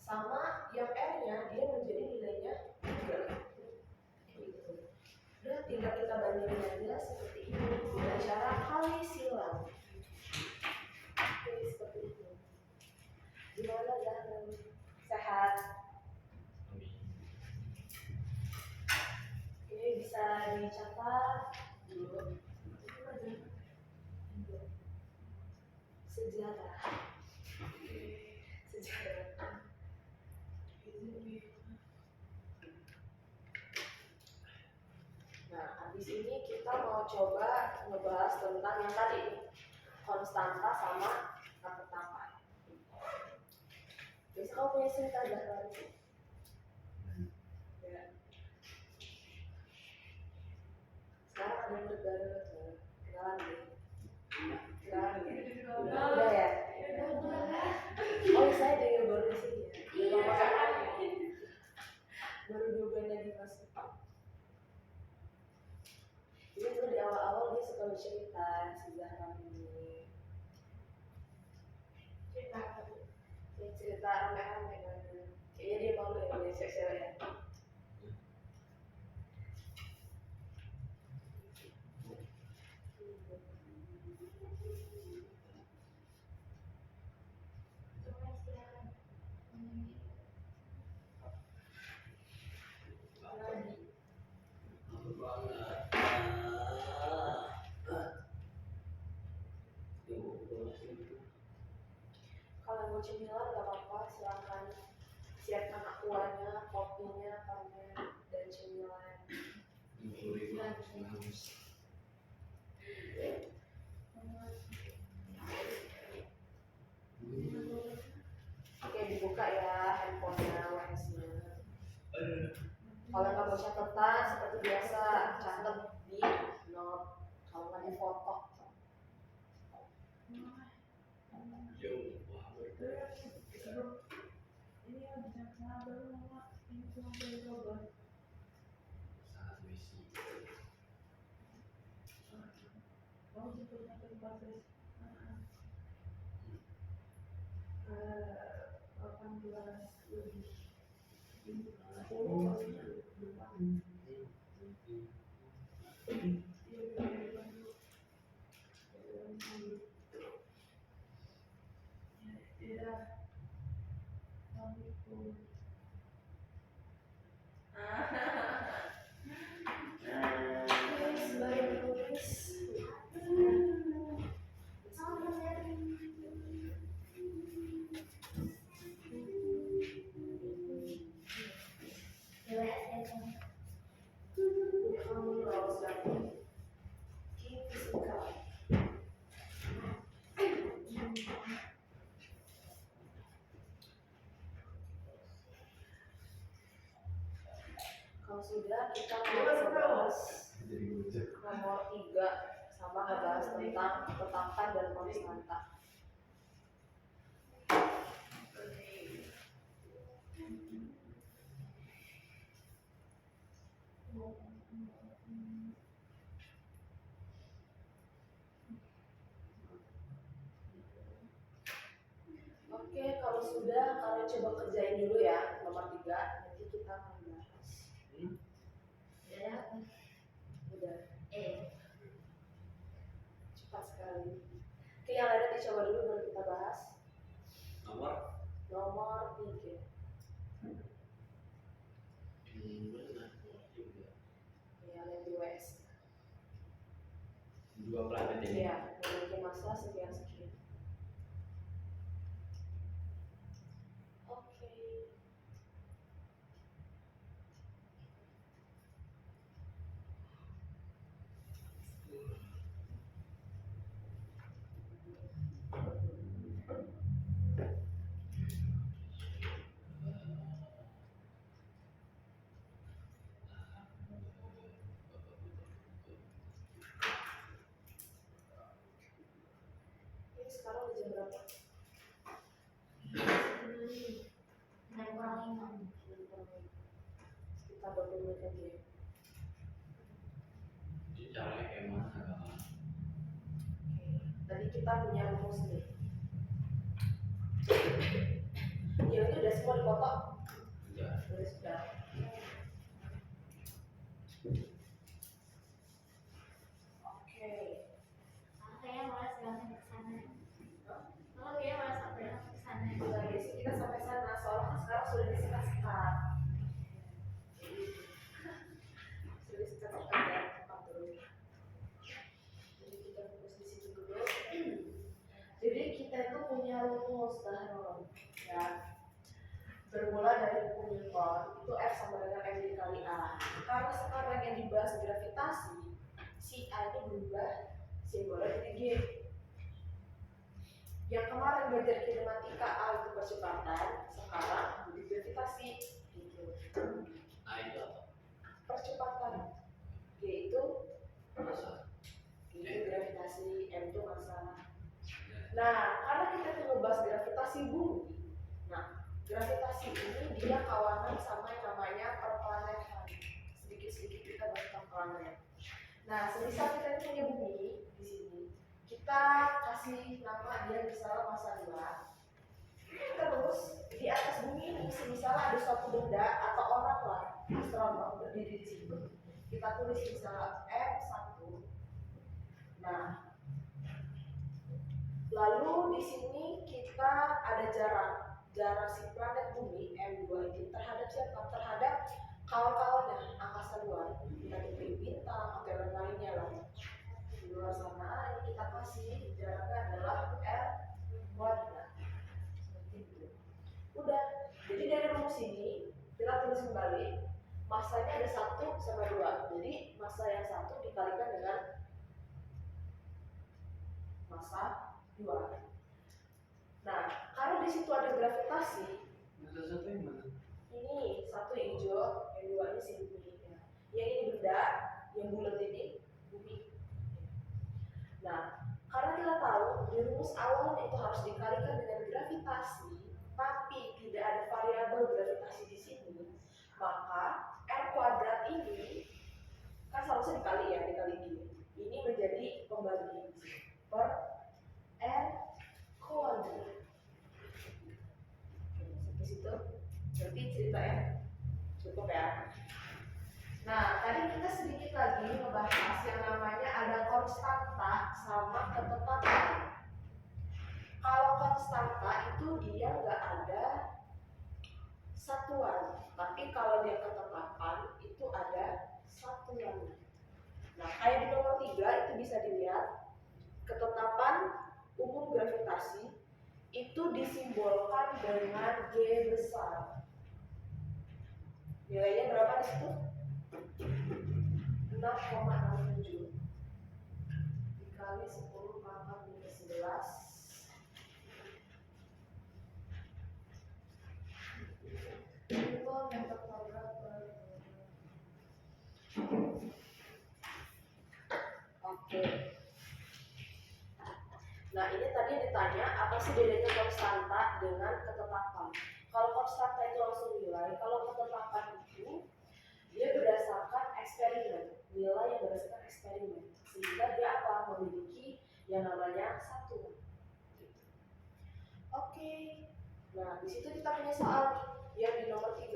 sama yang R-nya dia menjadi nilainya 3 gitu. Udah tinggal kita bandingin aja seperti ini dengan cara kali silang. Oke, seperti itu. Gimana Zahra? Sehat? Ini bisa dicatat dulu. Sejarah. Sejarah. Nah, habis ini kita mau coba ngebahas tentang yang tadi, konstanta sama ketetapan. Biasa kamu punya cerita Zahra? Ya. Sekarang ada murid baru tuh. Kenalan deh. Kenalan deh. Udah ya? Oh, saya juga baru di sini ya. Iya. Baru 2 bulan lagi masuk. Jadi dulu di awal-awal dia suka bercerita si Zahra ini. Cerita apa tuh? Ya, cerita rame-rame kan. Kayaknya dia malu ya punya cewek ya. Coba silakan. Kalau mau cemilan gak apa-apa, silahkan siapkan aquanya, kopinya, permen, dan cemilan. Oke, dibuka ya handphonenya, WhatsApp-nya. Kalau nggak mau catatan seperti biasa, catat di note. Kalau nggak di foto. Ini ya bijaksana baru mama ini cuma boleh coba. Kamu jemputnya ke tempat tes. 18 lebih. 10 kali. Sembari menulis. Kamu harus dapat fisika. Kalau sudah, kita mau bahas nomor 3 sama ngebahas tentang ketetapan dan konstanta. Oke, kalau sudah kalian coba kerjain dulu ya nomor 3, nanti kita akan bahas. Udah. Cepat sekali. Oke, yang lainnya dicoba dulu baru kita bahas. Nomor 3. Ya, lihat di WS. 2 planet ini. Iya, memiliki massa sekian. Oke. Ini sekarang udah jam berapa? Sekitar 20 menit lagi ya. Caranya kayak mana? Oke, tadi kita punya rumus nih. Ya itu udah semua dipoto? Ya. Sudah. Oke. Kayaknya malas banget ke sana. Kalau kayaknya malas banget ke sana. Nah, besok kita sampai sana, soalnya kan sekarang sudah disikat-sikat. Sudah disikat-sikat ya, tempat dulu. Jadi kita fokus di situ dulu. Jadi kita itu punya rumus Tahron, ya. Bermula dari buku Newton, itu F sama dengan M dikali A. Karena sekarang yang dibahas gravitasi, si A ini berubah simbolnya jadi G. Yang kemarin belajar kinematika A itu percepatan, sekarang jadi gravitasi gitu. A itu apa? Percepatan, G itu Masa. G itu gravitasi, M itu massa. Nah, karena kita tuh ngebahas gravitasi bumi, nah gravitasi ini dia kawanan sama yang namanya perplanetan. Sedikit-sedikit kita bahas tentang planet. Nah, semisal kita punya bumi di sini, kita kasih nama dia misalnya massa 2. Terus di atas bumi ini, semisal ada suatu benda atau orang lah, astronot berdiri di situ, kita tulis misalnya M1. Nah, lalu di sini kita ada jarak si planet bumi M2 ini terhadap siapa? Terhadap kawan-kawannya angkasa luar. Kita pilih bintang atau yang lainnya lah. Di luar sana ini kita kasih jaraknya adalah R kuadrat. Seperti itu. Udah. Jadi dari rumus ini kita tulis kembali massanya ada 1 sama 2. Jadi massa yang 1 dikalikan dengan massa 2. Nah, kalau di situ ada gravitasi, Masa satu yang mana? ini satu yang hijau, yang dua ini si bumi. Yang ini benda, yang bulat ini bumi. Nah, karena kita tahu di rumus awal itu harus dikalikan dengan gravitasi, tapi tidak ada variabel gravitasi di sini, maka R kuadrat ini kan seharusnya dikali ya, dikali G. Ini menjadi pembagi per R kuadrat. Sampai situ, berarti cerita ya cukup ya. Nah, tadi kita sedikit lagi ngebahas yang namanya ada konstanta sama ketetapan. Kalau konstanta itu dia nggak ada satuan, tapi kalau dia ketetapan itu ada satuan. Nah, kayak di nomor 3 itu bisa dilihat ketetapan umum gravitasi itu disimbolkan dengan G besar. Nilainya berapa di situ? 6,67 dikali 10 pangkat minus 11. Itu meter kuadrat per. Oke. Nah, ini tadi ditanya apa sih bedanya konstanta dengan ketetapan. Kalau konstanta itu langsung nilai, kalau ketetapan itu dia berdasarkan eksperimen, nilai yang berdasarkan eksperimen, sehingga dia apa? Memiliki yang namanya satu. Oke. Nah, di situ kita punya soal yang di nomor 3.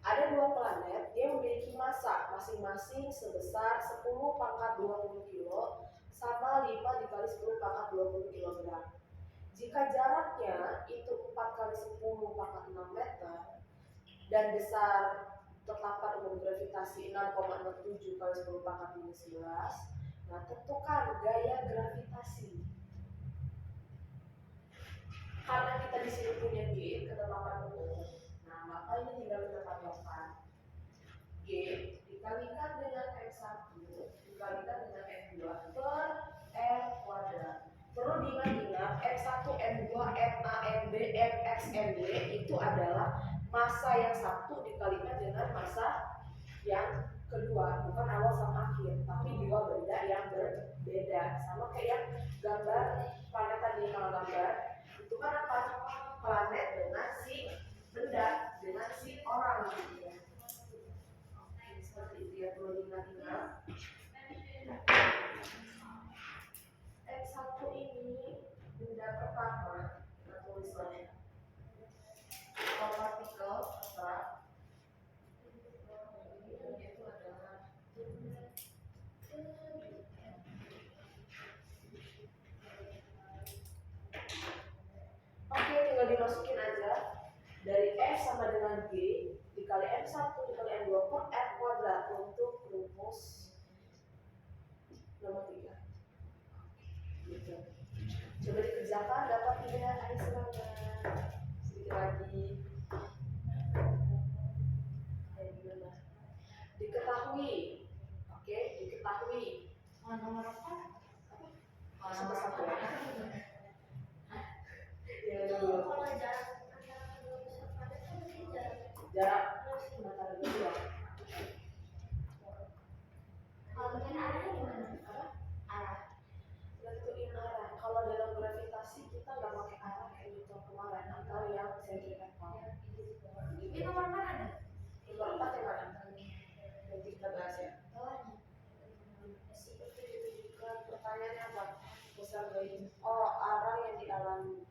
Ada 2 planet, dia memiliki massa masing-masing sebesar 10 pangkat 20 kilo sama 5 dikali 10 pangkat 20 kg. Jika jaraknya itu 4 kali 10 pangkat 6 meter dan besar tetapan umum gravitasi 6,67 kali 10 pangkat minus 11, nah tentukan gaya gravitasi. Karena kita di sini punya G, ketetapan umum, nah maka ini tinggal kita tambahkan G dikalikan dengan M1 dikalikan dengan M2 per R kuadrat. Perlu diingat-ingat M1, M2, MA, MB, MX, MY itu adalah massa yang satu dikalikan dengan massa yang kedua, bukan awal sama akhir, tapi dua benda yang berbeda. Sama kayak yang gambar planet tadi, kalau gambar itu kan apa? Planet dengan si benda dengan si orang gitu ya. Oke, seperti itu ya, perlu diingat-ingat. X1 ini benda pertama, kita tulis lagi. dikali M1 dikali M2 per R kuadrat untuk rumus nomor 3. Gitu. Coba dikerjakan, dapat tidak? Ayo semangat. Sedikit lagi. Ayo gimana? Diketahui. Oke, diketahui. Nomor apa? Sampai satu ya. Ya, Itu dulu. kalau jarak antara kedua pusat padat kan berarti Jarak antara dua. kalau mungkin arahnya gimana? Apa? Arah. Nentuin arah. Kalau dalam gravitasi kita nggak pakai arah kayak Newton kemarin atau yang sentripetal. Ini nomor mana ada? Nomor 4 yang mana? Nanti kita bahas ya. Bawahnya. Seperti ditunjukkan pertanyaannya apa? Besar bayi. Oh, arah yang dialami.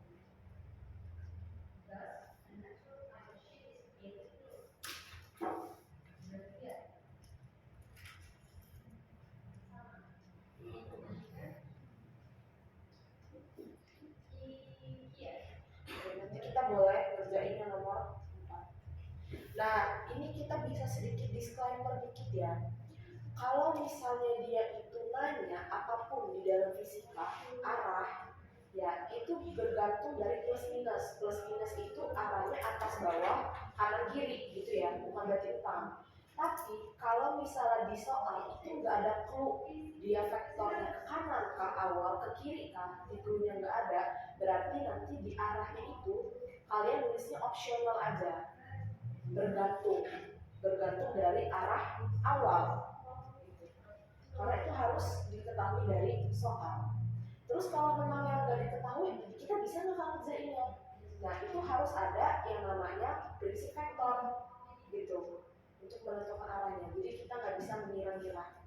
Nanti kita boleh kerjain yang nomor 4. Nah, ini kita bisa sedikit disclaimer dikit ya. Kalau misalnya dia itu nanya apapun di dalam fisika, arah, ya itu bergantung dari plus minus. Plus minus itu arahnya atas bawah, kanan kiri gitu ya, bukan berarti utang. Tapi kalau misalnya di soal itu nggak ada clue, dia vektornya ke kanan kah awal, ke kiri kah, di clue-nya nggak ada, berarti nanti di arahnya itu kalian nulisnya optional aja, bergantung dari arah awal. Karena itu harus diketahui dari soal. Terus kalau memang yang nggak diketahui, kita bisa nggak ngerjainnya? Nah itu harus ada yang namanya prinsip vektor gitu untuk menentukan arahnya. Jadi kita nggak bisa mengira-ngira.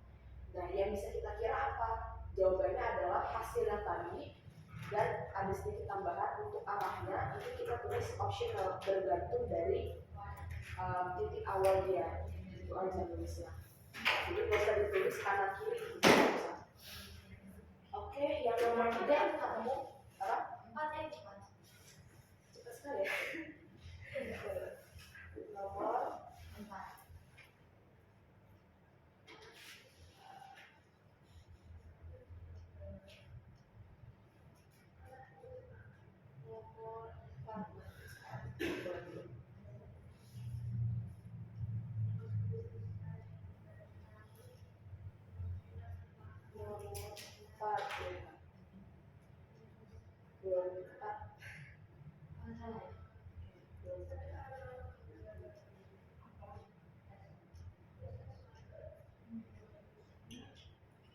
Nah yang bisa kita kira apa? Jawabannya adalah hasil yang tadi dan ada sedikit tambahan untuk arahnya itu kita tulis optional bergantung dari titik awal dia. Itu aja nulisnya. Jadi nggak usah ditulis kanan kiri gitu. Oke, yang nomor 3 ketemu apa? 4 yang cepat. Cepat sekali ya. Nomor 4. nomor 4.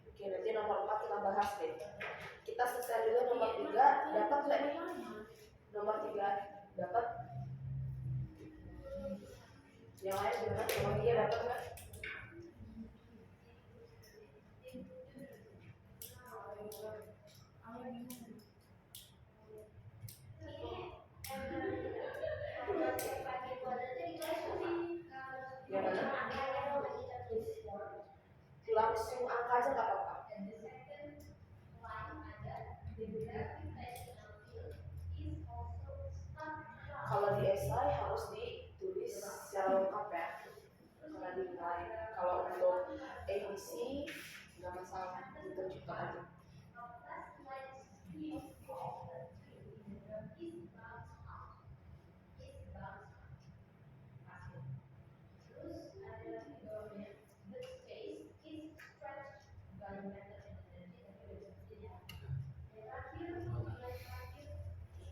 Oke, nanti nomor 4 kita bahas deh. Kita selesai dulu nomor 3. Dapat nggak nih? Nomor 3 dapat? Yang lain gimana? Nomor 3 dapat nggak? Langsung angka aja nggak apa-apa. Kalau di esai harus ditulis secara lengkap ya. Karena dinilai. Kalau untuk ABC nggak masalah, ditunjukkan aja.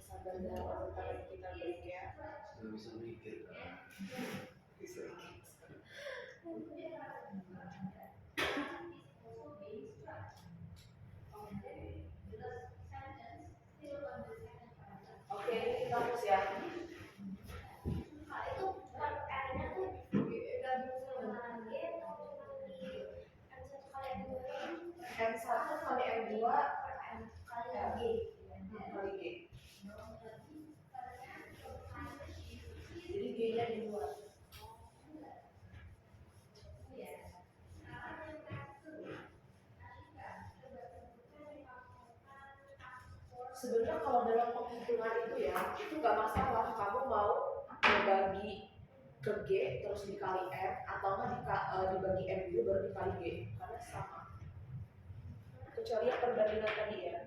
Sabar dan bentar lagi kita break ya. Nggak bisa mikir kan. Oke, ini kita hapus ya. Itu buat R-nya tuh gabung sama G atau cuma di M1 kali M2 M1 kali M2 kali G. kali G. Jadi G-nya di luar. Sebenarnya kalau dalam penghitungan itu ya, itu nggak masalah kamu mau membagi ke G terus dikali M, atau nggak dibagi M dulu baru dikali G, karena sama. Kecuali yang perbandingan tadi ya.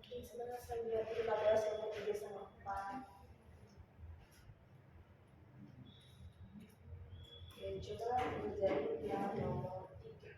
Oke, sebenarnya saya lihat 15 nomor 3 sama 4. Oke, coba menjadi yang nomor 3.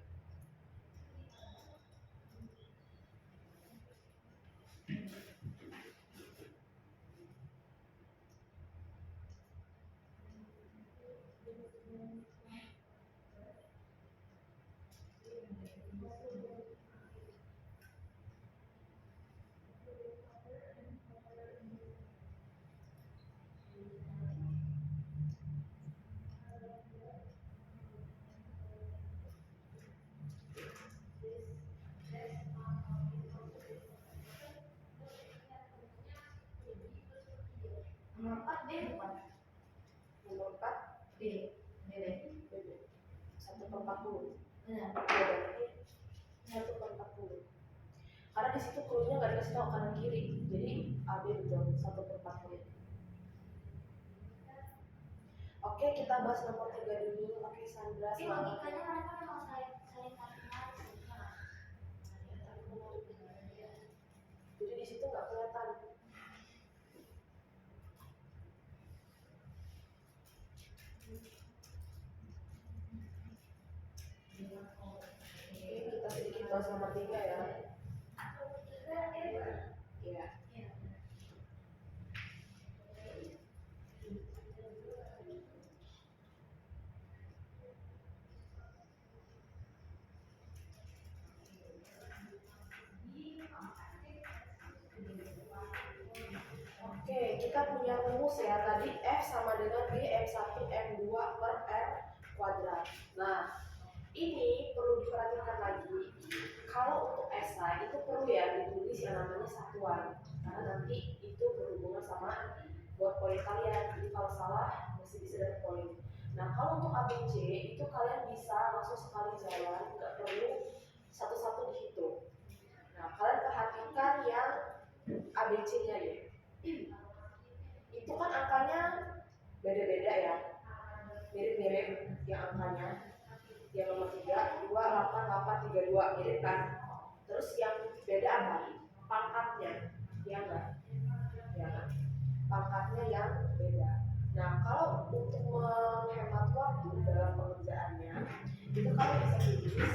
Nomor 4 B bukan? Nomor 4 B. B. 1/40. Benar. Berarti 1/40. Karena di situ clue-nya nggak dikasih tahu kanan kiri, jadi AB betul 1/40. Oke, kita bahas nomor 3 dulu. Oke, Sandra. Tapi logikanya mereka memang saling tarik-tarik. Jadi di situ nggak kelihatan. Oke, kita sedikit bahas nomor 3 ya. Iya. Oke, kita punya rumus ya. Tadi F sama dengan G M1 M2 per R kuadrat. Nah, ini perlu diperhatikan lagi. Kalau untuk esai itu perlu ya ditulis yang namanya satuan. Karena nanti itu berhubungan sama buat poin kalian. Jadi kalau salah mesti bisa dapat poin. Nah, kalau untuk ABC itu kalian bisa langsung sekali jalan, nggak perlu satu-satu dihitung. Nah, kalian perhatikan yang ABC-nya ya. Itu kan angkanya beda-beda ya, mirip-mirip yang angkanya. Yang nomor 3, 2, 8, 8, 3, 2, mirip kan? Terus yang beda apa? Pangkatnya, ya enggak? Ya kan? Pangkatnya yang beda. Nah, kalau untuk menghemat waktu dalam pengerjaannya, itu kalian bisa tulis.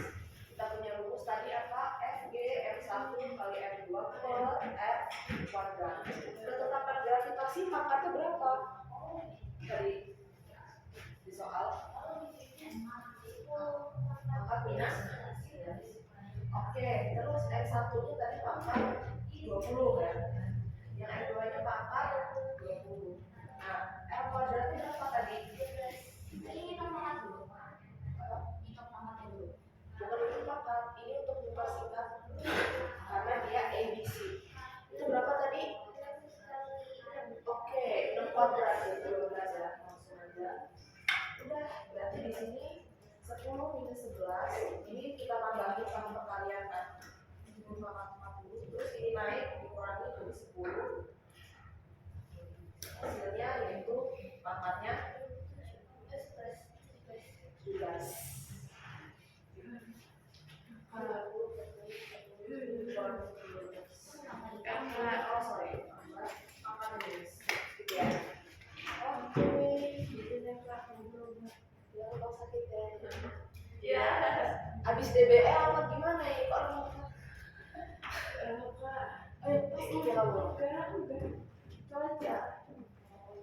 Kita punya rumus tadi apa? FG M1 kali M2 per R kuadrat. Ketetapan gravitasi pangkatnya berapa? Tadi di soal pangkat minus. Oke, terus M1 nya tadi pangkat 20 ya. Yang M2 nya pangkat 20. Nah, R kuadratnya berapa tadi? Ini hitung pangkat dulu. Hitung pangkatnya dulu. Bukan untuk pangkat, ini untuk mempersingkat karena dia ABC. Itu berapa tadi? Oke, 6 kuadrat jadi 12 ya, langsung aja. Udah, berarti di sini 10 minus 11. Ini kita tambahin sama perkalian kan. 10 pangkat 40. Terus ini naik dikurangi jadi 10. Hasilnya yaitu pangkatnya 12. Oh sorry, angka 12 gitu ya. Oke, gitu deh Kak. Ya, Bang sakit ya. Ya. Abis DBE apa gimana ya? Kok lupa? Ayo, pasti ya kamu. Coba aja.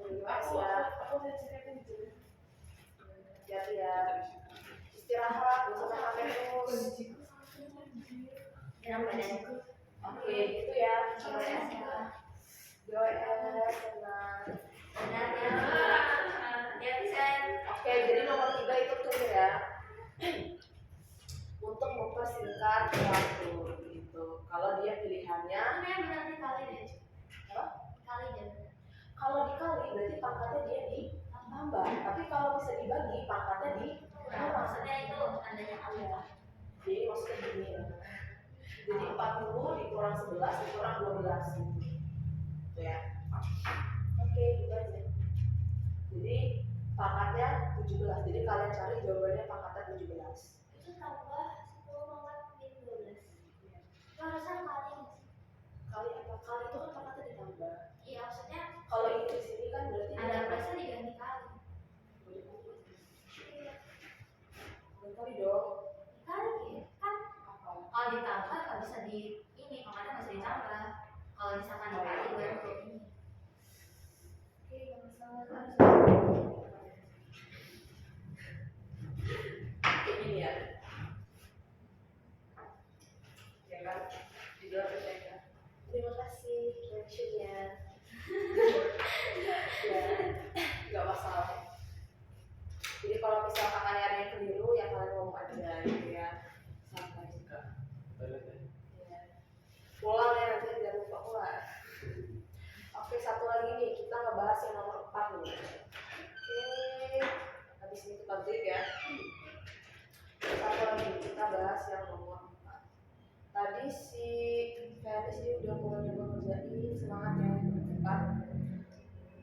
Gimana ya? Aku udah ceritain dulu. Jadi ya, istirahat, gak usah main HP terus. Enak badan. Oke, gitu ya. GWS ya. GWS, tenang. Benar ya. Ya bisa. Oke, jadi nomor 3 itu tuh ya. Untuk mempersingkat waktu gitu. Kalau dia pilihannya, Ini yang benar dikali deh. apa? Kali deh. Kalau dikali berarti pangkatnya dia ditambah. Tapi kalau bisa dibagi pangkatnya Nah, dikurang. maksudnya itu tandanya kali ya. Jadi maksudnya gini ya. Jadi 40 dikurang 11 dikurang 12 gitu. Tuh ya. Oke, gitu aja. Jadi pangkatnya 17. Jadi kalian cari jawabannya pangkatnya 17. Itu tambah 10 pangkat min 12. Harusnya kali nggak sih? Kali apa? Kali itu kan pangkatnya ditambah. Iya, maksudnya Kalau ini di sini kan berarti ada plusnya diganti kali. Iya. Kali dong. Dikali ya, kan Apa? kalau ditambah nggak bisa di ini, pangkatnya nggak bisa ditambah. Kalau misalkan dikali baru kayak ini. Oke, nggak masalah. Kayak gini ya. Ya kan? Di dalam ya. Terima kasih mentionnya. Ya, nggak masalah. Jadi kalau misalkan kalian ada yang keliru, ya kalian ngomong aja gitu ya. Santai juga. Ya. Pulang ya nanti jangan lupa pulang. Oke, satu lagi nih, kita ngebahas yang nomor 4 nih. Oke, habis ini kita break ya. Satu lagi, kita bahas yang nomor 4. Tadi si Felis dia udah mulai nyoba ngerjain, semangat ya, cepat.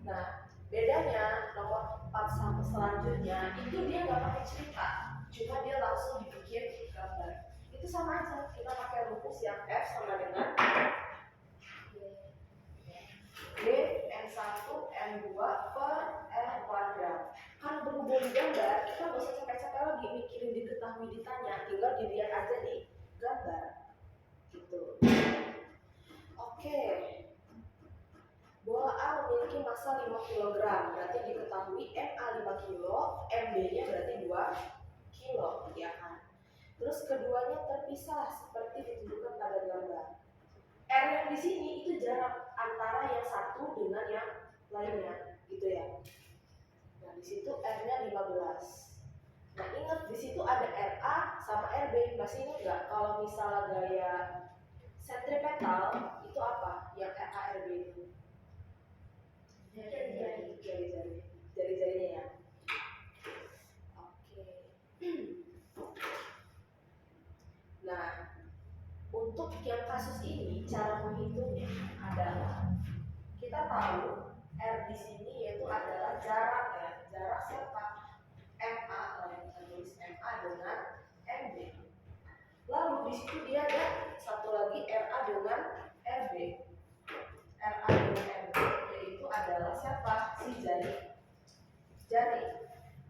Nah, bedanya nomor 4 sampai selanjutnya itu dia nggak pakai cerita, cuma dia langsung dibikin gambar. Itu sama aja, kita pakai rumus yang F sama dengan D N1 N2 per R kuadrat. Kan berhubung gambar, kita nggak usah capek-capek lagi mikirin diketahui ditanya, tinggal dilihat aja di gambar. Gitu. Oke. Bola A memiliki massa 5 kg, berarti diketahui MA 5 kg, MB-nya berarti 2 kg, ya kan? Terus keduanya terpisah seperti ditunjukkan pada gambar. R yang di sini itu jarak antara yang satu dengan yang lainnya, gitu ya. Nah, di situ R-nya 15. Nah, ingat di situ ada RA sama RB. Masih ingat nggak kalau misalnya gaya sentripetal itu apa? Yang RA RB itu? Jari-jarinya ya. Oke. Nah, untuk yang kasus ini cara menghitungnya adalah kita tahu R di sini yaitu adalah jarak ya, jarak siapa? MA, kita tulis MA dengan MB. Lalu di situ dia ada satu lagi RA dengan RB. RA dengan RB yaitu adalah siapa? Si jari.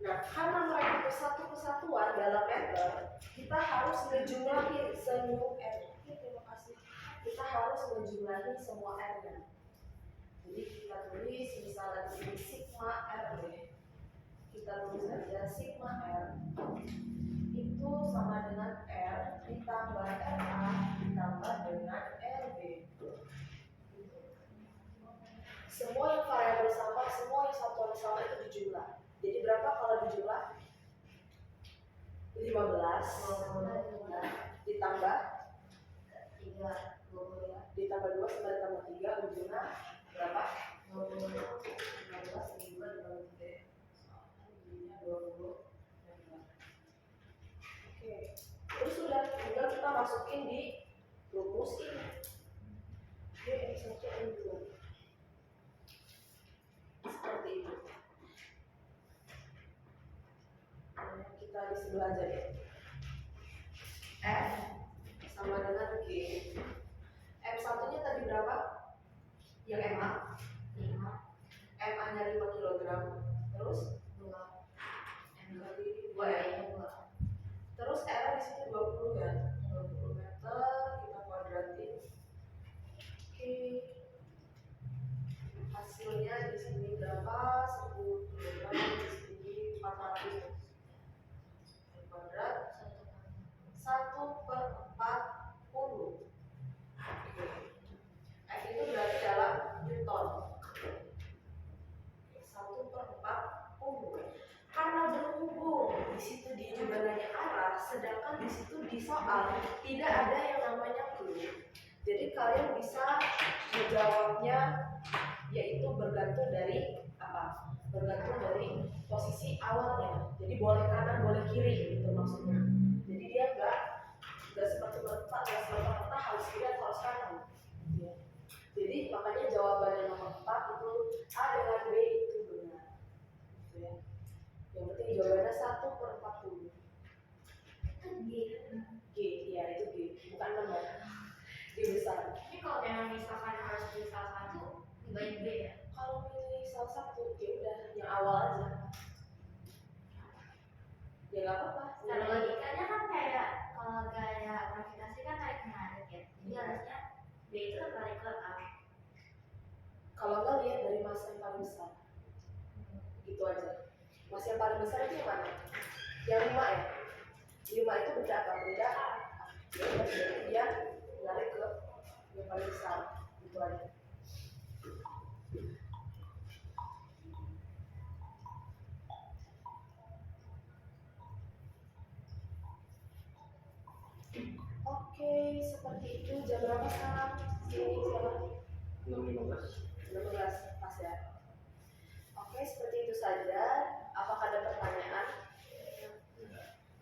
Nah, karena mereka itu satu kesatuan dalam meter, kita harus menjumlahi seluruh R. Oke, terima kasih. Kita harus menjumlahi semua R-nya. Jadi kita tulis misalnya di sini sigma R deh. Kita tulis saja sigma R itu sama dengan R ditambah RA ditambah dengan RB. Semua yang variabel sama, semua yang satuan sama itu dijumlah. Jadi berapa kalau dijumlah? 15 ditambah 3, 20 ya. ditambah 2 sama ditambah 3 ujungnya berapa? 20. 15 ditambah 3 ujungnya 20. Oke, terus sudah tinggal kita masukin di rumus ini. Oke, N1 N2 seperti itu. Nah, kita di sebelah aja deh. F sama dengan G. M1 nya tadi berapa? Yang MA 5, MA nya 5 kg. Terus 2, berarti 2 2 ya. ya, 2. Terus R di situ 20 ya. 20 meter kita kuadratin. Oke. Hasilnya di sini berapa? 10 kg di sini 400 kuadrat 1/40. F itu berarti dalam Newton. 1/40. Karena berhubung di situ dia juga nanya arah, sedangkan di situ di soal tidak ada yang namanya clue. Jadi kalian bisa menjawabnya yaitu bergantung dari apa? Bergantung dari posisi awalnya. Jadi boleh kanan, boleh kiri gitu maksudnya. Jadi dia enggak nggak semata-mata harus kiri atau harus kanan. Ya. Jadi makanya jawaban yang nomor 4 itu A dengan B itu benar. Gitu ya. Yang penting jawabannya 1/40. G, ya itu G, bukan nomor. G besar. Ini kalau memang misalkan harus pilih salah satu, lebih baik B ya. Kalau pilih salah satu, ya udah yang awal aja. Ya nggak apa-apa. Secara logikanya kan kayak kalau gaya gravitasi kan tarik menarik ya. Jadi harusnya B itu tarik ke A. Kalau nggak lihat dari massa yang paling besar, gitu aja. Massa yang paling besar itu yang mana? Yang 5 ya. 5 itu benda apa? Benda A. Ya, berarti dia menarik ke yang paling besar, gitu aja. Oke, seperti itu. Jam berapa sekarang? Sini siapa? 6.15. 16 pas ya. Oke, seperti itu saja. Apakah ada pertanyaan?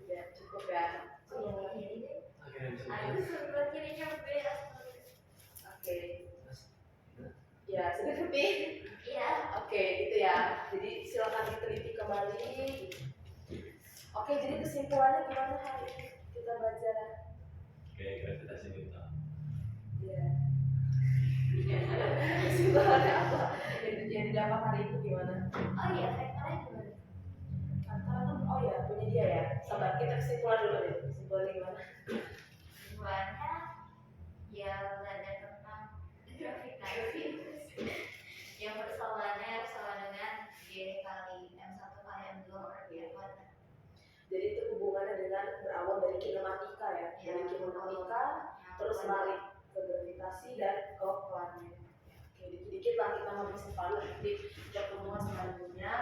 Ya, cukup ya. Akhirnya bisa Aku sempat kirinya B. Oke. Ya, sudah ngerti? Iya. Oke, gitu ya. Jadi silakan diteliti kembali. Oke, jadi kesimpulannya gimana hari ini kita belajar? kayak gravitasi Newton. Ya. Kesimpulannya apa? Yang didapat hari itu gimana? Oh iya, vektornya gimana? Karena oh ya punya dia ya. Sabar, kita kesimpulan dulu deh. Kesimpulannya gimana? Kesimpulannya ya belajar tentang gravitasi yang persamaannya sama dengan G kali M1 kali M2 per B kuadrat. Jadi itu hubungannya dengan berawal dari kinematika ya. Dari kinematika terus balik ke gravitasi dan ke planet. Oke, dikit-dikit lah kita mau kesimpulan nanti pertemuan selanjutnya.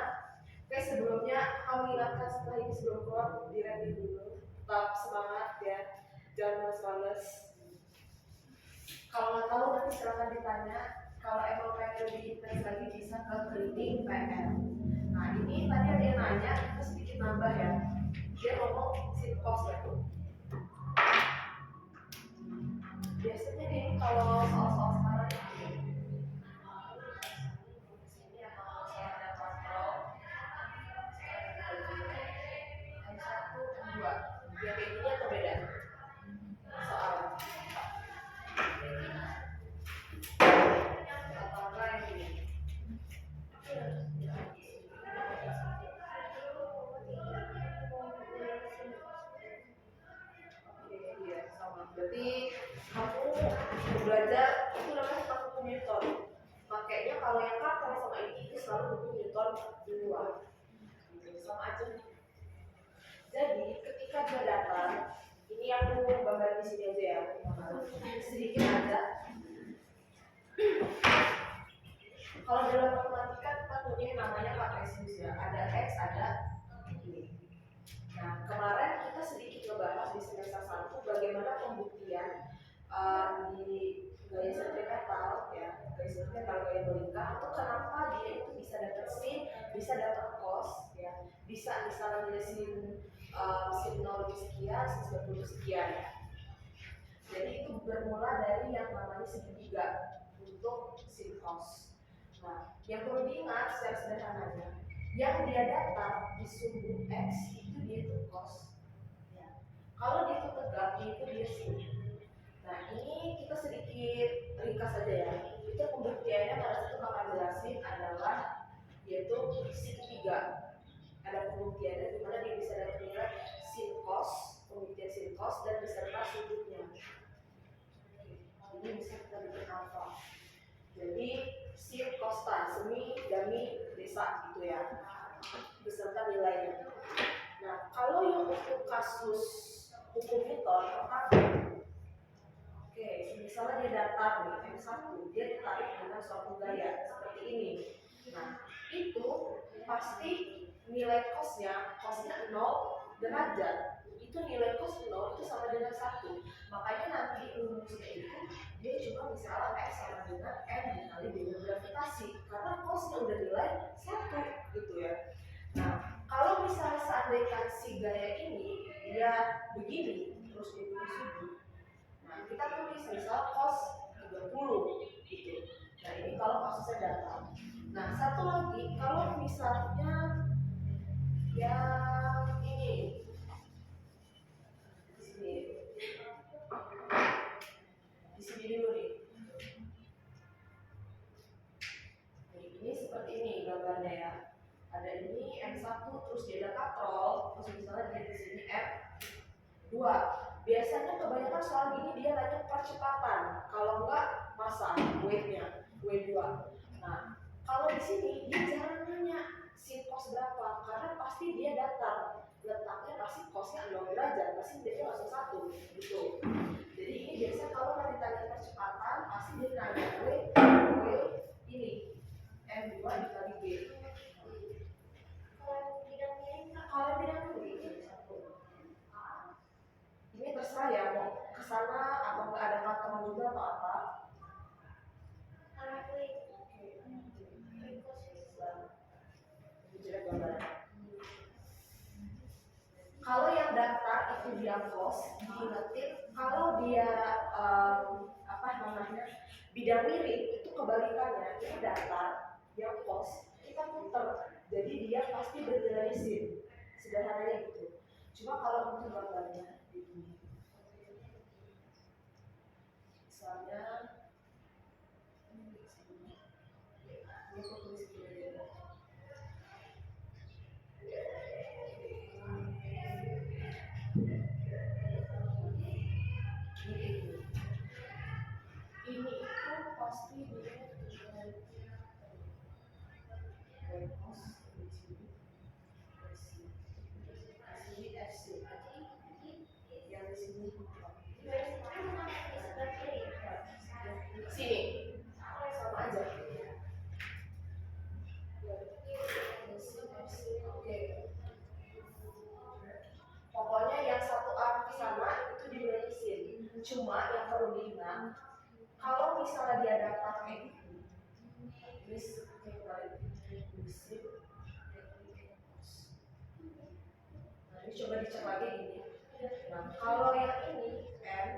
Oke, sebelumnya kamu ingatkan setelah ini sebelum keluar direview dulu. Tetap semangat ya, jangan males-males. Kalau nggak tahu nanti silakan ditanya. Kalau emang pengen lebih intens lagi bisa ke cleaning PR. Nah ini tadi ada yang nanya, kita sedikit nambah ya. Dia ngomong sinkos ya. Biasanya nih kalau soal-soal sekarang ini ya kalau soal ada kontrol M1, M2 yang kayak gini atau beda? Soal apa yang ini? Oke, iya sama. Berarti kamu belajar itu namanya pakai buku Newton. Pakainya kalau yang kapal sama ini itu selalu buku Newton 2. Gitu, sama aja. Jadi ketika dia datang, ini aku gambar di sini aja ya. Sedikit aja. Kalau dalam matematika kita punya yang namanya kartesius ya. Ada x, ada ini. Nah, kemarin kita sedikit ngebahas di semester 1 bagaimana pembuktian di gaya sentripetal ya, gaya sentripetal, gaya melingkar, atau kenapa dia itu bisa dapat sin, bisa dapat cos ya, bisa misalnya dia sin 0 sekian, sin 90 sekian ya. Jadi itu bermula dari yang namanya segitiga untuk sin cos. Nah, yang perlu diingat secara sederhananya, yang dia datar di sumbu x itu dia itu cos ya. Kalau dia itu tegak itu dia sin. Nah ini kita sedikit ringkas saja ya. Itu pembuktiannya pada saat itu kakak jelasin adalah yaitu segitiga. Ada pembuktiannya di mana dia bisa dapat nilai sin cos, pembuktian sin cos dan beserta sudutnya. Ini bisa kita bikin alfa. Jadi sin cos tan semi dami desa gitu ya, beserta nilainya. Nah kalau yang untuk kasus hukum Newton pertama, oke, misalnya dia datar nih M1, dia ditarik dengan suatu gaya seperti ini. Nah itu pasti nilai cosnya 0 derajat. Itu nilai cos 0 itu sama dengan 1. Makanya nanti rumusnya itu dia cuma misalnya X sama dengan M dikali dengan gravitasi, karena cosnya udah nilai 1 gitu ya. Nah kalau misalnya seandainya si gaya ini dia begini terus dia begini sudut, kita tulis misal cos 30 gitu. Nah ini kalau kasusnya datar. Nah satu lagi kalau misalnya yang ini di sini dulu nih. Ini seperti ini gambarnya ya. Ada ini M1 terus dia ada katrol, terus misalnya dia di sini F2. Biasanya kebanyakan soal gini dia nanya percepatan, kalau enggak masa W-nya, W2. Nah, kalau di sini dia jarang nanya sin cos berapa, karena pasti dia datar. Letaknya pasti cosnya 0 derajat, pasti dia langsung 1 gitu. Jadi ini biasanya kalau ditanya percepatan pasti dia nanya W ini M2 dikali G. Kalau bidang miring ini terserah ya mau kesana atau nggak ada kantong juga atau apa. Kalau yang datar itu dia cos, diingetin kalau dia apa namanya bidang miring itu kebalikannya, ini datar, dia cos, kita puter, jadi dia pasti bernilai sin, sederhananya gitu. Cuma kalau untuk gambarnya begini, misalnya ini aku tulis gini. Ini itu pasti dia FC yang di sini sini sama aja. Oke. Pokoknya yang satu arah ke sana itu dimerisin. Cuma yang perlu diingat kalau misalnya dia dapat kayak gitu, nah ini coba dicek lagi gini. Nah kalau yang ini M,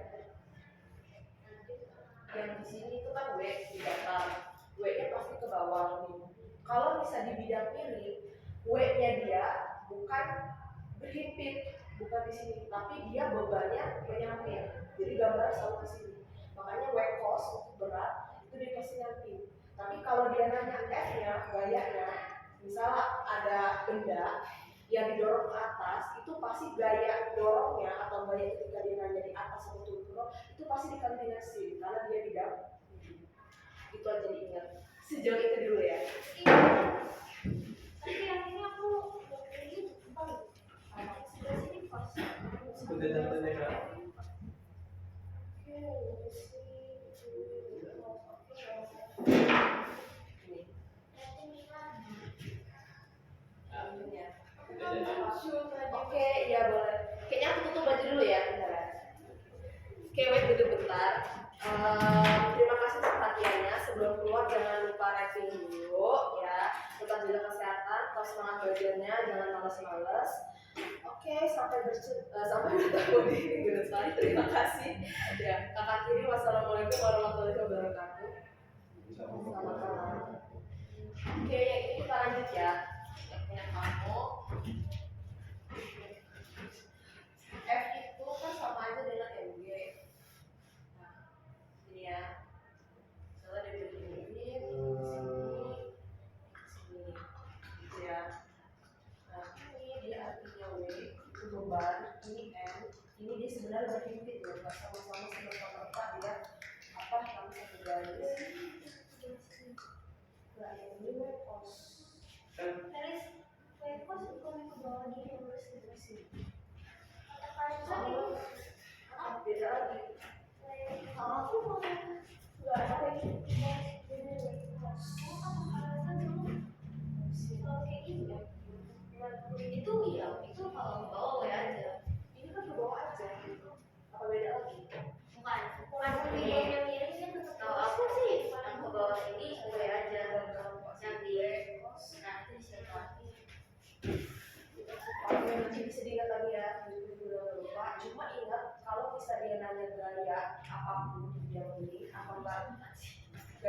yang di sini itu kan W di datar, W-nya pasti ke bawah nih. Kalau bisa di bidang miring, W-nya dia bukan berhimpit, bukan di sini, tapi dia bebannya menyamping. Jadi gambarnya selalu ke sini. Makanya W cos untuk berat itu dikasih nyamping. Tapi kalau dia nanya F-nya, gayanya, misalnya ada benda yang didorong ke atas, itu pasti gaya dorongnya atau gaya ketika dia nanya di atas atau turun itu pasti dikali dengan sin karena dia bidang. Itu aja diingat. Sejauh itu dulu ya. Tapi yang ini aku ini apa? Sebelah sini pas. Sebentar tanya Kak. Oke, ya boleh. Kayaknya aku tutup baju dulu ya, bentar ya. Oke, wait dulu bentar. Terima kasih perhatiannya. Sebelum keluar jangan lupa review dulu ya. Tetap jaga kesehatan, tetap semangat belajarnya, jangan malas-malas. Oke, sampai bertemu di minggu depan. Terima kasih. Ya, kakak kiri. Wassalamualaikum warahmatullahi wabarakatuh. Selamat malam. Oke, ini kita lanjut ya. Yang punya kamu. F itu kan sama aja dengan MG. Nah, ini ya. Misalnya dia begini, sini, gitu ya. Nah, ini dia artinya W, itu beban, ini M, ini dia sebenarnya berhimpit loh, nggak sama-sama serta-merta dia apa namanya satu garis. Nah, yang ini W cos. Garis wekos bukan ke bawah gini lurus ke sini. Soalnya beda lagi. Kalau aku mau Nggak ada ini. kalau kayak gini ya, itu iya, itu kalau ke bawah ya aja. Ini kan ke bawah aja. Apa beda lagi? Bukan yang miring kan tetap tahu aku sih yang ke bawah sini gue aja yang di nah itu di sini Oke, nanti bisa diingat lagi ya. Udah lupa. Cuma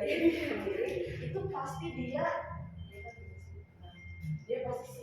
kayak gini itu pasti dia pasti